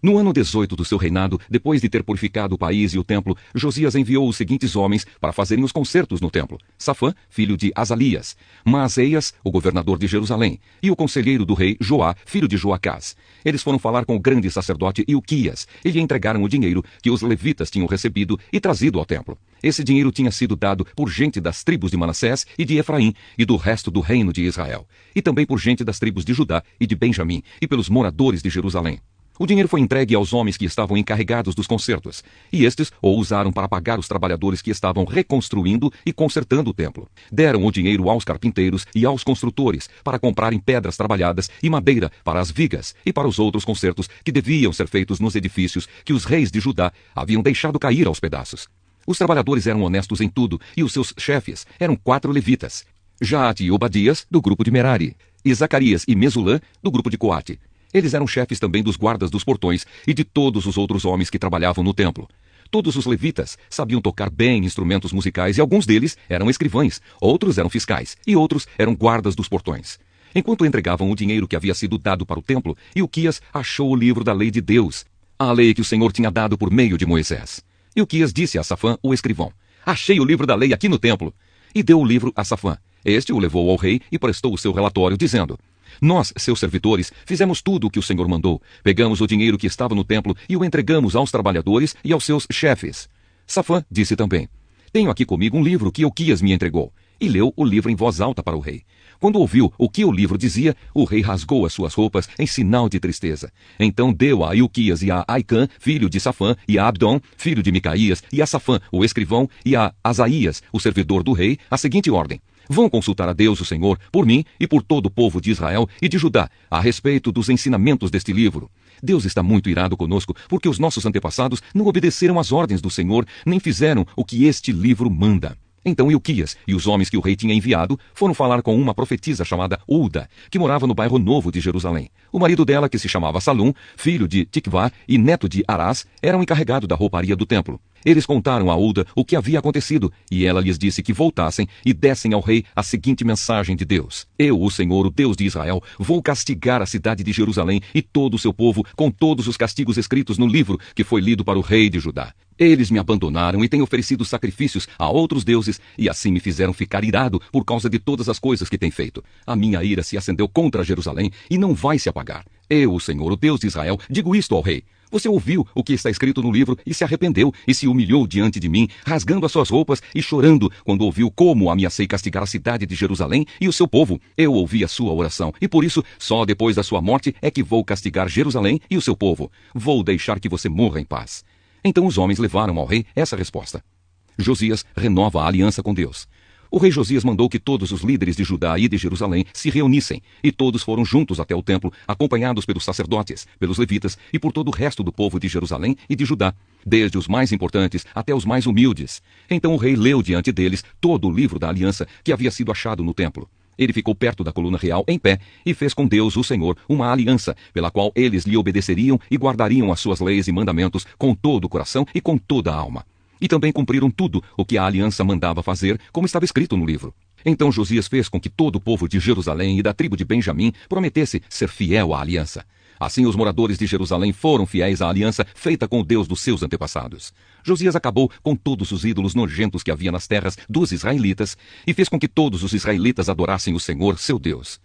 No ano 18 do seu reinado, depois de ter purificado o país e o templo, Josias enviou os seguintes homens para fazerem os concertos no templo: Safã, filho de Azalias, Maaseias, o governador de Jerusalém, e o conselheiro do rei Joá, filho de Joacás. Eles foram falar com o grande sacerdote Ilquias e lhe entregaram o dinheiro que os levitas tinham recebido e trazido ao templo. Esse dinheiro tinha sido dado por gente das tribos de Manassés e de Efraim e do resto do reino de Israel, e também por gente das tribos de Judá e de Benjamim e pelos moradores de Jerusalém. O dinheiro foi entregue aos homens que estavam encarregados dos concertos, e estes o usaram para pagar os trabalhadores que estavam reconstruindo e consertando o templo. Deram o dinheiro aos carpinteiros e aos construtores para comprarem pedras trabalhadas e madeira para as vigas e para os outros concertos que deviam ser feitos nos edifícios que os reis de Judá haviam deixado cair aos pedaços. Os trabalhadores eram honestos em tudo, e os seus chefes eram 4 levitas: Jaate e Obadias, do grupo de Merari, e Zacarias e Mesulã, do grupo de Coate. Eles eram chefes também dos guardas dos portões e de todos os outros homens que trabalhavam no templo. Todos os levitas sabiam tocar bem instrumentos musicais e alguns deles eram escrivães, outros eram fiscais e outros eram guardas dos portões. Enquanto entregavam o dinheiro que havia sido dado para o templo, Ilquias achou o livro da lei de Deus, a lei que o Senhor tinha dado por meio de Moisés. Ilquias disse a Safã, o escrivão: "Achei o livro da lei aqui no templo." E deu o livro a Safã. Este o levou ao rei e prestou o seu relatório, dizendo: "Nós, seus servidores, fizemos tudo o que o Senhor mandou. Pegamos o dinheiro que estava no templo e o entregamos aos trabalhadores e aos seus chefes." Safã disse também: "Tenho aqui comigo um livro que Ilquias me entregou." E leu o livro em voz alta para o rei. Quando ouviu o que o livro dizia, o rei rasgou as suas roupas em sinal de tristeza. Então deu a Ilquias e a Aicã, filho de Safã, e a Abdom, filho de Micaías, e a Safã, o escrivão, e a Asaías, o servidor do rei, a seguinte ordem: "Vão consultar a Deus, o Senhor, por mim e por todo o povo de Israel e de Judá, a respeito dos ensinamentos deste livro. Deus está muito irado conosco, porque os nossos antepassados não obedeceram às ordens do Senhor, nem fizeram o que este livro manda." Então Ilquias e os homens que o rei tinha enviado foram falar com uma profetisa chamada Ulda, que morava no bairro Novo de Jerusalém. O marido dela, que se chamava Salum, filho de Tikvá e neto de Arás, era o encarregado da rouparia do templo. Eles contaram a Ulda o que havia acontecido, e ela lhes disse que voltassem e dessem ao rei a seguinte mensagem de Deus: "Eu, o Senhor, o Deus de Israel, vou castigar a cidade de Jerusalém e todo o seu povo com todos os castigos escritos no livro que foi lido para o rei de Judá. Eles me abandonaram e têm oferecido sacrifícios a outros deuses, e assim me fizeram ficar irado por causa de todas as coisas que têm feito. A minha ira se acendeu contra Jerusalém e não vai se apagar. Eu, o Senhor, o Deus de Israel, digo isto ao rei: você ouviu o que está escrito no livro e se arrependeu e se humilhou diante de mim, rasgando as suas roupas e chorando quando ouviu como ameacei castigar a cidade de Jerusalém e o seu povo. Eu ouvi a sua oração, e por isso, só depois da sua morte é que vou castigar Jerusalém e o seu povo. Vou deixar que você morra em paz." Então os homens levaram ao rei essa resposta. Josias renova a aliança com Deus. O rei Josias mandou que todos os líderes de Judá e de Jerusalém se reunissem, e todos foram juntos até o templo, acompanhados pelos sacerdotes, pelos levitas e por todo o resto do povo de Jerusalém e de Judá, desde os mais importantes até os mais humildes. Então o rei leu diante deles todo o livro da aliança que havia sido achado no templo. Ele ficou perto da coluna real em pé e fez com Deus, o Senhor, uma aliança, pela qual eles lhe obedeceriam e guardariam as suas leis e mandamentos com todo o coração e com toda a alma. E também cumpriram tudo o que a aliança mandava fazer, como estava escrito no livro. Então Josias fez com que todo o povo de Jerusalém e da tribo de Benjamim prometesse ser fiel à aliança. Assim os moradores de Jerusalém foram fiéis à aliança feita com o Deus dos seus antepassados. Josias acabou com todos os ídolos nojentos que havia nas terras dos israelitas e fez com que todos os israelitas adorassem o Senhor, seu Deus.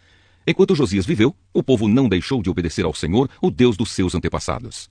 Enquanto Josias viveu, o povo não deixou de obedecer ao Senhor, o Deus dos seus antepassados.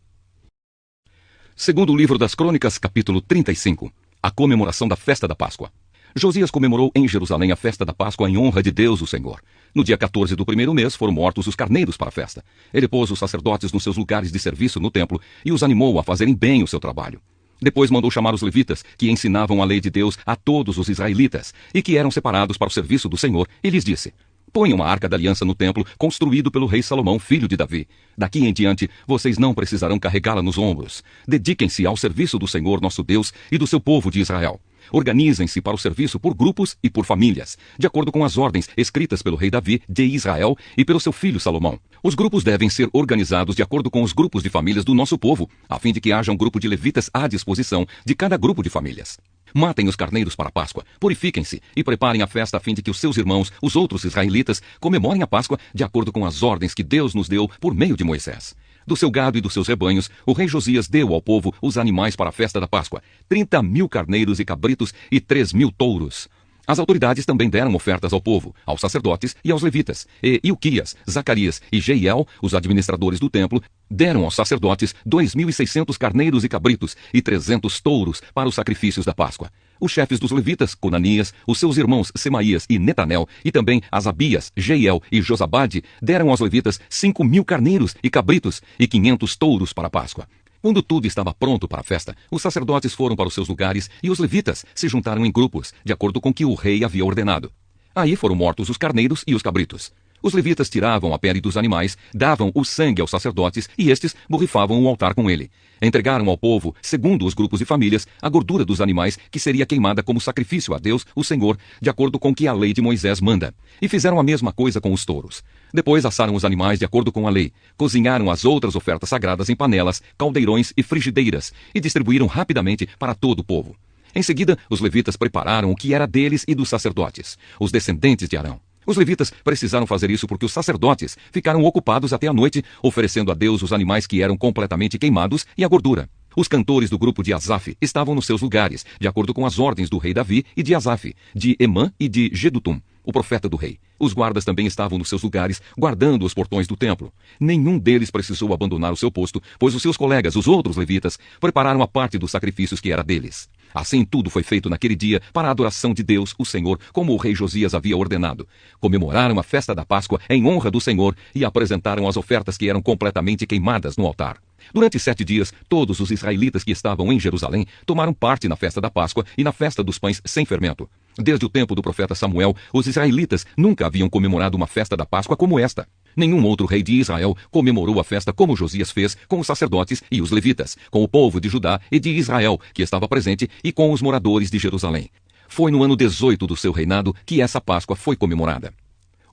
Segundo o livro das Crônicas, capítulo 35, a comemoração da festa da Páscoa. Josias comemorou em Jerusalém a festa da Páscoa em honra de Deus, o Senhor. No dia 14 do primeiro mês foram mortos os carneiros para a festa. Ele pôs os sacerdotes nos seus lugares de serviço no templo e os animou a fazerem bem o seu trabalho. Depois mandou chamar os levitas, que ensinavam a lei de Deus a todos os israelitas e que eram separados para o serviço do Senhor, e lhes disse: "Ponham a arca da aliança no templo, construído pelo rei Salomão, filho de Davi. Daqui em diante, vocês não precisarão carregá-la nos ombros. Dediquem-se ao serviço do Senhor, nosso Deus, e do seu povo de Israel. Organizem-se para o serviço por grupos e por famílias, de acordo com as ordens escritas pelo rei Davi de Israel e pelo seu filho Salomão. Os grupos devem ser organizados de acordo com os grupos de famílias do nosso povo, a fim de que haja um grupo de levitas à disposição de cada grupo de famílias. Matem os carneiros para a Páscoa, purifiquem-se e preparem a festa a fim de que os seus irmãos, os outros israelitas, comemorem a Páscoa de acordo com as ordens que Deus nos deu por meio de Moisés. Do seu gado e dos seus rebanhos, o rei Josias deu ao povo os animais para a festa da Páscoa, 30.000 carneiros e cabritos e 3.000 touros. As autoridades também deram ofertas ao povo, aos sacerdotes e aos levitas. E Ilquias, Zacarias e Jeiel, os administradores do templo, deram aos sacerdotes 2.600 carneiros e cabritos e 300 touros para os sacrifícios da Páscoa. Os chefes dos levitas, Conanias, os seus irmãos Semaías e Netanel, e também Asabias, Jeiel e Josabade, deram aos levitas 5.000 carneiros e cabritos e 500 touros para a Páscoa. Quando tudo estava pronto para a festa, os sacerdotes foram para os seus lugares e os levitas se juntaram em grupos, de acordo com o que o rei havia ordenado. Aí foram mortos os carneiros e os cabritos. Os levitas tiravam a pele dos animais, davam o sangue aos sacerdotes e estes borrifavam o altar com ele. Entregaram ao povo, segundo os grupos de famílias, a gordura dos animais que seria queimada como sacrifício a Deus, o Senhor, de acordo com o que a lei de Moisés manda. E fizeram a mesma coisa com os touros. Depois assaram os animais de acordo com a lei, cozinharam as outras ofertas sagradas em panelas, caldeirões e frigideiras e distribuíram rapidamente para todo o povo. Em seguida, os levitas prepararam o que era deles e dos sacerdotes, os descendentes de Arão. Os levitas precisaram fazer isso porque os sacerdotes ficaram ocupados até a noite, oferecendo a Deus os animais que eram completamente queimados e a gordura. Os cantores do grupo de Asaf estavam nos seus lugares, de acordo com as ordens do rei Davi e de Asaf, de Emã e de Gedutum, o profeta do rei. Os guardas também estavam nos seus lugares, guardando os portões do templo. Nenhum deles precisou abandonar o seu posto, pois os seus colegas, os outros levitas, prepararam a parte dos sacrifícios que era deles. Assim tudo foi feito naquele dia para a adoração de Deus, o Senhor, como o rei Josias havia ordenado. Comemoraram a festa da Páscoa em honra do Senhor e apresentaram as ofertas que eram completamente queimadas no altar. Durante 7 dias, todos os israelitas que estavam em Jerusalém tomaram parte na festa da Páscoa e na festa dos pães sem fermento. Desde o tempo do profeta Samuel, os israelitas nunca haviam comemorado uma festa da Páscoa como esta. Nenhum outro rei de Israel comemorou a festa como Josias fez com os sacerdotes e os levitas, com o povo de Judá e de Israel, que estava presente, e com os moradores de Jerusalém. Foi no ano 18 do seu reinado que essa Páscoa foi comemorada.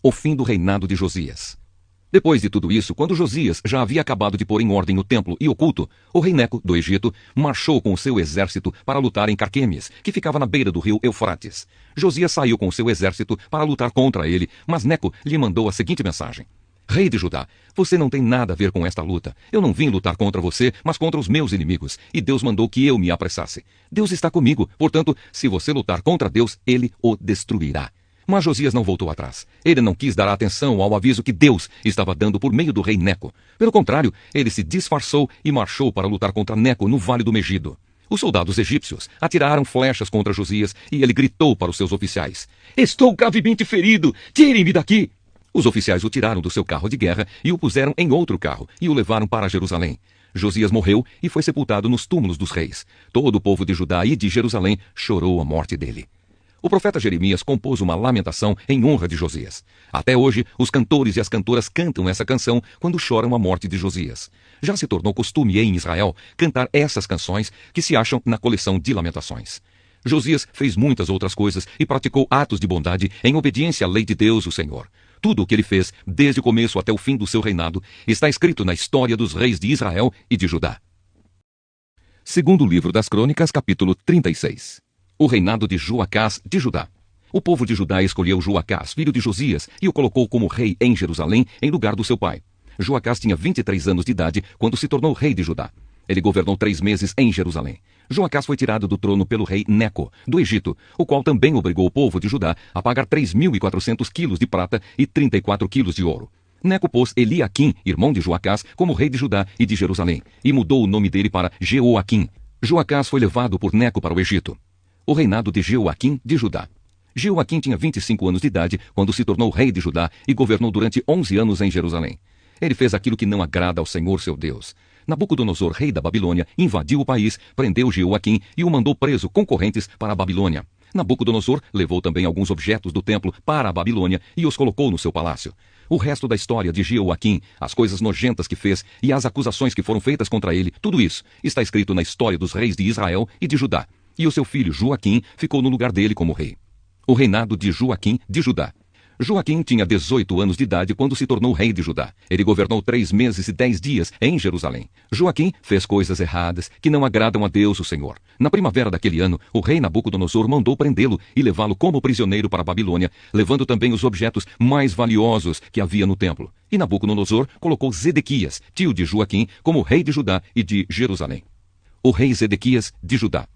O fim do reinado de Josias. Depois de tudo isso, quando Josias já havia acabado de pôr em ordem o templo e o culto, o rei Neco, do Egito, marchou com o seu exército para lutar em Carquemes, que ficava na beira do rio Eufrates. Josias saiu com o seu exército para lutar contra ele, mas Neco lhe mandou a seguinte mensagem: Rei de Judá, você não tem nada a ver com esta luta. Eu não vim lutar contra você, mas contra os meus inimigos, e Deus mandou que eu me apressasse. Deus está comigo, portanto, se você lutar contra Deus, ele o destruirá. Mas Josias não voltou atrás. Ele não quis dar atenção ao aviso que Deus estava dando por meio do rei Neco. Pelo contrário, ele se disfarçou e marchou para lutar contra Neco no Vale do Megido. Os soldados egípcios atiraram flechas contra Josias e ele gritou para os seus oficiais: Estou gravemente ferido! Tirem-me daqui! Os oficiais o tiraram do seu carro de guerra e o puseram em outro carro e o levaram para Jerusalém. Josias morreu e foi sepultado nos túmulos dos reis. Todo o povo de Judá e de Jerusalém chorou a morte dele. O profeta Jeremias compôs uma lamentação em honra de Josias. Até hoje, os cantores e as cantoras cantam essa canção quando choram a morte de Josias. Já se tornou costume em Israel cantar essas canções que se acham na coleção de lamentações. Josias fez muitas outras coisas e praticou atos de bondade em obediência à lei de Deus, o Senhor. Tudo o que ele fez, desde o começo até o fim do seu reinado, está escrito na história dos reis de Israel e de Judá. Segundo livro das Crônicas, capítulo 36. O reinado de Joacás de Judá. O povo de Judá escolheu Joacás, filho de Josias, e o colocou como rei em Jerusalém, em lugar do seu pai. Joacás tinha 23 anos de idade quando se tornou rei de Judá. Ele governou 3 meses em Jerusalém. Joacás foi tirado do trono pelo rei Neco, do Egito, o qual também obrigou o povo de Judá a pagar 3.400 quilos de prata e 34 quilos de ouro. Neco pôs Eliaquim, irmão de Joacás, como rei de Judá e de Jerusalém, e mudou o nome dele para Jeoaquim. Joacás foi levado por Neco para o Egito. O reinado de Jeoaquim de Judá. Jeoaquim tinha 25 anos de idade quando se tornou rei de Judá e governou durante 11 anos em Jerusalém. Ele fez aquilo que não agrada ao Senhor seu Deus. Nabucodonosor, rei da Babilônia, invadiu o país, prendeu Jeoaquim e o mandou preso com correntes para a Babilônia. Nabucodonosor levou também alguns objetos do templo para a Babilônia e os colocou no seu palácio. O resto da história de Jeoaquim, as coisas nojentas que fez e as acusações que foram feitas contra ele, tudo isso está escrito na história dos reis de Israel e de Judá. e o seu filho Joaquim ficou no lugar dele como rei. O reinado de Joaquim de Judá. Joaquim tinha 18 anos de idade quando se tornou rei de Judá. Ele governou 3 meses e 10 dias em Jerusalém. Joaquim fez coisas erradas que não agradam a Deus, o Senhor. Na primavera daquele ano, o rei Nabucodonosor mandou prendê-lo e levá-lo como prisioneiro para a Babilônia, levando também os objetos mais valiosos que havia no templo. E Nabucodonosor colocou Zedequias, tio de Joaquim, como rei de Judá e de Jerusalém. O rei Zedequias de Judá.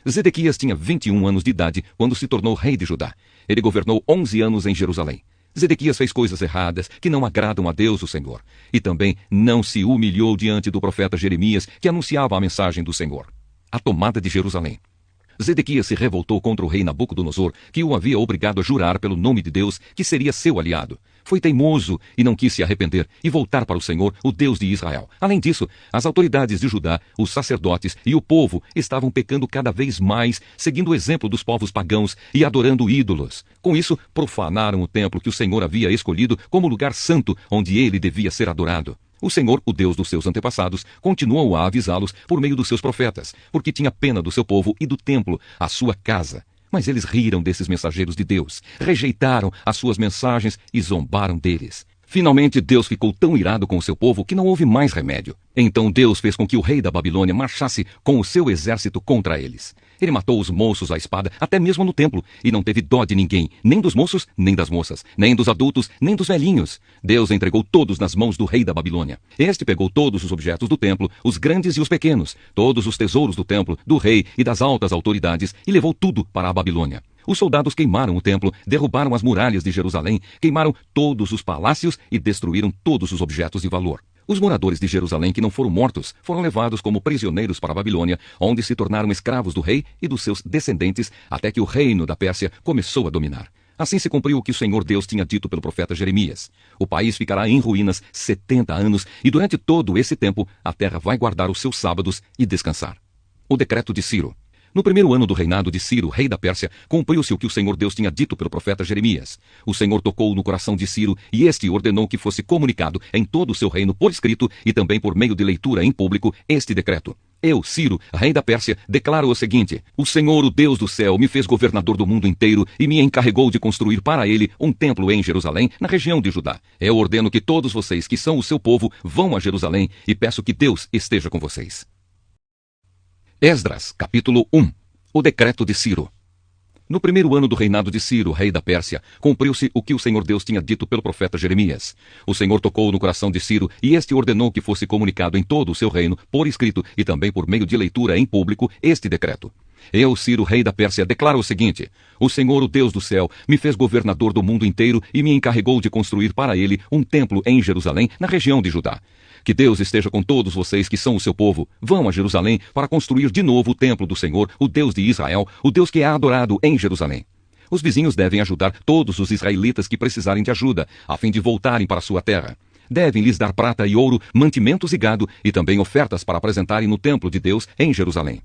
Zedequias tinha 21 anos de idade quando se tornou rei de Judá. Ele governou 11 anos em Jerusalém. Zedequias fez coisas erradas que não agradam a Deus, o Senhor. E também não se humilhou diante do profeta Jeremias, que anunciava a mensagem do Senhor. A tomada de Jerusalém. Zedequias se revoltou contra o rei Nabucodonosor, que o havia obrigado a jurar pelo nome de Deus que seria seu aliado. Foi teimoso e não quis se arrepender e voltar para o Senhor, o Deus de Israel. Além disso, as autoridades de Judá, os sacerdotes e o povo estavam pecando cada vez mais, seguindo o exemplo dos povos pagãos e adorando ídolos. Com isso, profanaram o templo que o Senhor havia escolhido como lugar santo onde ele devia ser adorado. O Senhor, o Deus dos seus antepassados, continuou a avisá-los por meio dos seus profetas, porque tinha pena do seu povo e do templo, a sua casa. Mas eles riram desses mensageiros de Deus, rejeitaram as suas mensagens e zombaram deles. Finalmente, Deus ficou tão irado com o seu povo que não houve mais remédio. Então Deus fez com que o rei da Babilônia marchasse com o seu exército contra eles. Ele matou os moços à espada, até mesmo no templo, e não teve dó de ninguém, nem dos moços, nem das moças, nem dos adultos, nem dos velhinhos. Deus entregou todos nas mãos do rei da Babilônia. Este pegou todos os objetos do templo, os grandes e os pequenos, todos os tesouros do templo, do rei e das altas autoridades, e levou tudo para a Babilônia. Os soldados queimaram o templo, derrubaram as muralhas de Jerusalém, queimaram todos os palácios e destruíram todos os objetos de valor. Os moradores de Jerusalém que não foram mortos foram levados como prisioneiros para a Babilônia, onde se tornaram escravos do rei e dos seus descendentes, até que o reino da Pérsia começou a dominar. Assim se cumpriu o que o Senhor Deus tinha dito pelo profeta Jeremias. O país ficará em ruínas 70 anos, e durante todo esse tempo a terra vai guardar os seus sábados e descansar. O decreto de Ciro. No primeiro ano do reinado de Ciro, rei da Pérsia, cumpriu-se o que o Senhor Deus tinha dito pelo profeta Jeremias. O Senhor tocou no coração de Ciro, e este ordenou que fosse comunicado em todo o seu reino por escrito e também por meio de leitura em público este decreto. Eu, Ciro, rei da Pérsia, declaro o seguinte: o Senhor, o Deus do céu, me fez governador do mundo inteiro e me encarregou de construir para ele um templo em Jerusalém, na região de Judá. Eu ordeno que todos vocês que são o seu povo vão a Jerusalém e peço que Deus esteja com vocês. Esdras, capítulo 1. O decreto de Ciro. No primeiro ano do reinado de Ciro, rei da Pérsia, cumpriu-se o que o Senhor Deus tinha dito pelo profeta Jeremias. O Senhor tocou no coração de Ciro, e este ordenou que fosse comunicado em todo o seu reino, por escrito e também por meio de leitura em público, este decreto. Eu, Ciro, rei da Pérsia, declaro o seguinte: o Senhor, o Deus do céu, me fez governador do mundo inteiro e me encarregou de construir para ele um templo em Jerusalém, na região de Judá. Que Deus esteja com todos vocês que são o seu povo. Vão a Jerusalém para construir de novo o templo do Senhor, o Deus de Israel, o Deus que é adorado em Jerusalém. Os vizinhos devem ajudar todos os israelitas que precisarem de ajuda, a fim de voltarem para sua terra. Devem lhes dar prata e ouro, mantimentos e gado, e também ofertas para apresentarem no templo de Deus em Jerusalém.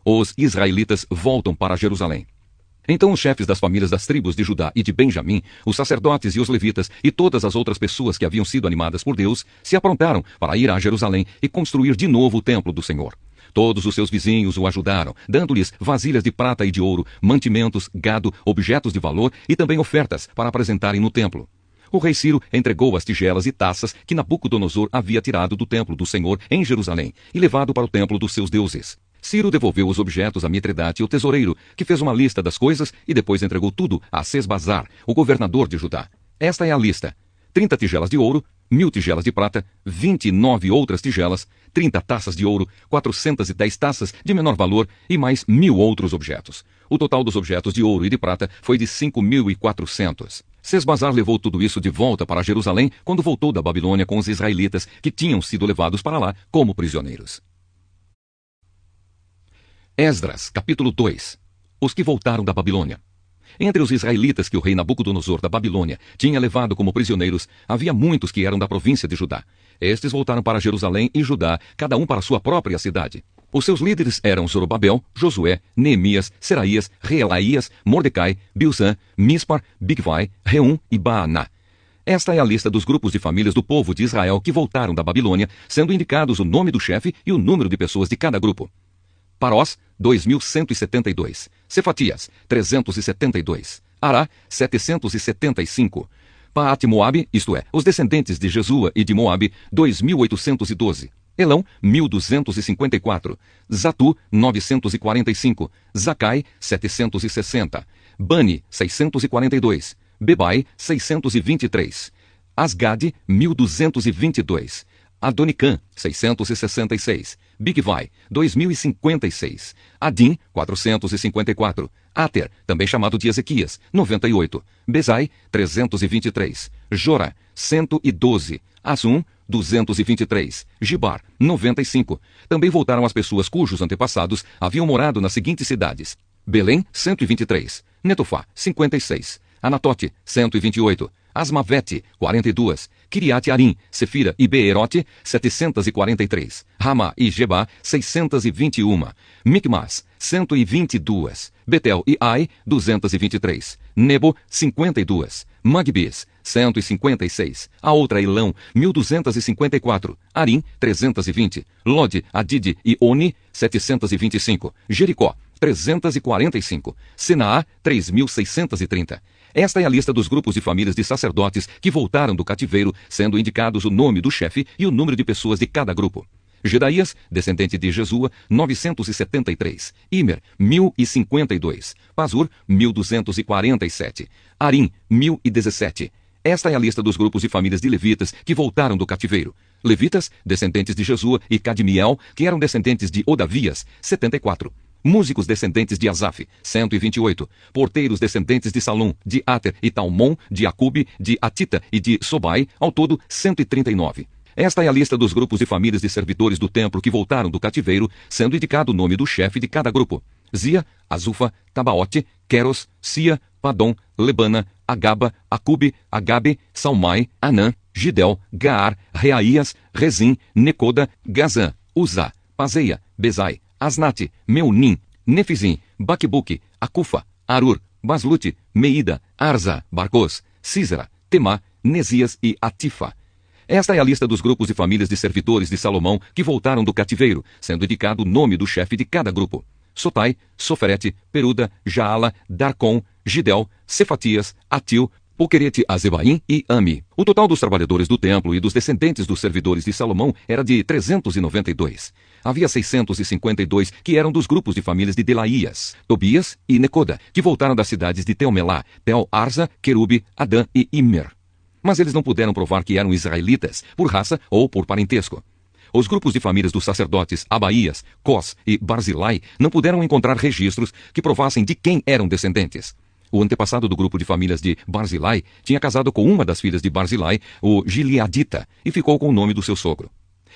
Os israelitas voltam para Jerusalém. Então os chefes das famílias das tribos de Judá e de Benjamim, os sacerdotes e os levitas e todas as outras pessoas que haviam sido animadas por Deus, se aprontaram para ir a Jerusalém e construir de novo o templo do Senhor. Todos os seus vizinhos o ajudaram, dando-lhes vasilhas de prata e de ouro, mantimentos, gado, objetos de valor e também ofertas para apresentarem no templo. O rei Ciro entregou as tigelas e taças que Nabucodonosor havia tirado do templo do Senhor em Jerusalém e levado para o templo dos seus deuses. Ciro devolveu os objetos a Mitredate, o tesoureiro, que fez uma lista das coisas e depois entregou tudo a Sesbazar, o governador de Judá. Esta é a lista: 30 tigelas de ouro, 1000 tigelas de prata, 29 outras tigelas, 30 taças de ouro, 410 taças de menor valor e mais 1000 outros objetos. O total dos objetos de ouro e de prata foi de 5.400. Sesbazar levou tudo isso de volta para Jerusalém quando voltou da Babilônia com os israelitas que tinham sido levados para lá como prisioneiros. Esdras, capítulo 2. Os que voltaram da Babilônia. Entre os israelitas que o rei Nabucodonosor da Babilônia tinha levado como prisioneiros, havia muitos que eram da província de Judá. Estes voltaram para Jerusalém e Judá, cada um para sua própria cidade. Os seus líderes eram Zorobabel, Josué, Neemias, Seraías, Reelaías, Mordecai, Bilsã, Mispar, Bigvai, Reum e Baaná. Esta é a lista dos grupos de famílias do povo de Israel que voltaram da Babilônia, sendo indicados o nome do chefe e o número de pessoas de cada grupo. Parós, 2.172. Cefatias, 372. Ará, 775. Paate-Moabe, isto é, os descendentes de Jesua e de Moabe, 2.812. Elão, 1.254. Zatu, 945. Zacai, 760. Bani, 642. Bebai, 623. Asgade, 1.222. Adonicã, 666. Bigvai, 2.056. Adim, 454. Ater, também chamado de Ezequias, 98. Bezai, 323. Jorá, 112. Azum, 223. Gibar, 95. Também voltaram as pessoas cujos antepassados haviam morado nas seguintes cidades: Belém, 123. Netofá, 56. Anatote, 128. Asmavete, 42. Kiriat-Arim, Sefira e Beerote, 743. Ramá e Gebá, 621. Micmas, 122. Betel e Ai, 223. Nebo, 52. Magbis, 156. A outra Elão, 1.254. Arim, 320. Lode, Adide e Oni, 725. Jericó, 345. Senaá, 3.630. Esta é a lista dos grupos de famílias de sacerdotes que voltaram do cativeiro, sendo indicados o nome do chefe e o número de pessoas de cada grupo. Jedaías, descendente de Jesua, 973. Imer, 1.052. Pazur, 1.247. Arim, 1.017. Esta é a lista dos grupos de famílias de levitas que voltaram do cativeiro. Levitas, descendentes de Jesua e Cadmiel, que eram descendentes de Odavias, 74. Músicos descendentes de Asaf, 128. Porteiros descendentes de Salum, de Ater e Talmon, de Acube, de Atita e de Sobai, ao todo 139. Esta é a lista dos grupos de famílias de servidores do templo que voltaram do cativeiro, sendo indicado o nome do chefe de cada grupo: Zia, Azufa, Tabaote, Queros, Sia, Padom, Lebana, Agaba, Acube, Agabe, Salmai, Anã, Gidel, Gaar, Reaías, Rezim, Necoda, Gazã, Uzá, Pazeia, Bezai, Asnate, Meunim, Nefizim, Baquebuque, Acufa, Arur, Baslute, Meida, Arza, Barcos, Císera, Temá, Nesias e Atifa. Esta é a lista dos grupos e famílias de servidores de Salomão que voltaram do cativeiro, sendo indicado o nome do chefe de cada grupo: Sotai, Soferete, Peruda, Jaala, Darcon, Gidel, Cefatias, Atil, Poquerete, Azebaim e Ami. O total dos trabalhadores do templo e dos descendentes dos servidores de Salomão era de 392. Havia 652 que eram dos grupos de famílias de Delaías, Tobias e Necoda, que voltaram das cidades de Teomelá, Tel-Arza, Querube, Adã e Immer. Mas eles não puderam provar que eram israelitas, por raça ou por parentesco. Os grupos de famílias dos sacerdotes Abaías, Cós e Barzilai não puderam encontrar registros que provassem de quem eram descendentes. O antepassado do grupo de famílias de Barzilai tinha casado com uma das filhas de Barzilai, o Gileadita, e ficou com o nome do seu sogro.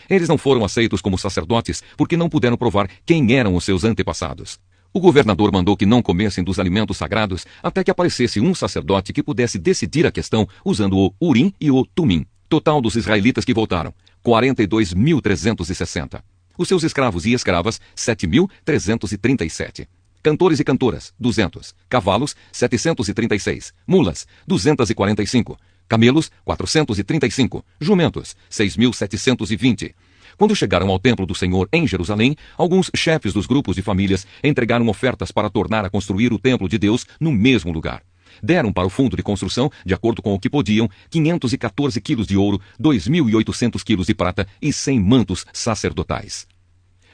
Eles não foram aceitos como sacerdotes porque não puderam provar quem eram os seus antepassados. O governador mandou que não comessem dos alimentos sagrados até que aparecesse um sacerdote que pudesse decidir a questão usando o Urim e o Tumim. Total dos israelitas que voltaram: 42.360. Os seus escravos e escravas, 7.337. Cantores e cantoras, 200. Cavalos, 736. Mulas, 245. Camelos, 435. Jumentos, 6.720. Quando chegaram ao templo do Senhor em Jerusalém, alguns chefes dos grupos de famílias entregaram ofertas para tornar a construir o templo de Deus no mesmo lugar. Deram para o fundo de construção, de acordo com o que podiam, 514 quilos de ouro, 2.800 quilos de prata e 100 mantos sacerdotais.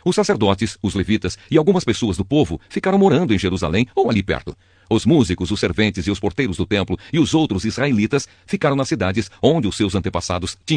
Os sacerdotes, os levitas e algumas pessoas do povo ficaram morando em Jerusalém ou ali perto. Os músicos, os serventes e os porteiros do templo e os outros israelitas ficaram nas cidades onde os seus antepassados tinham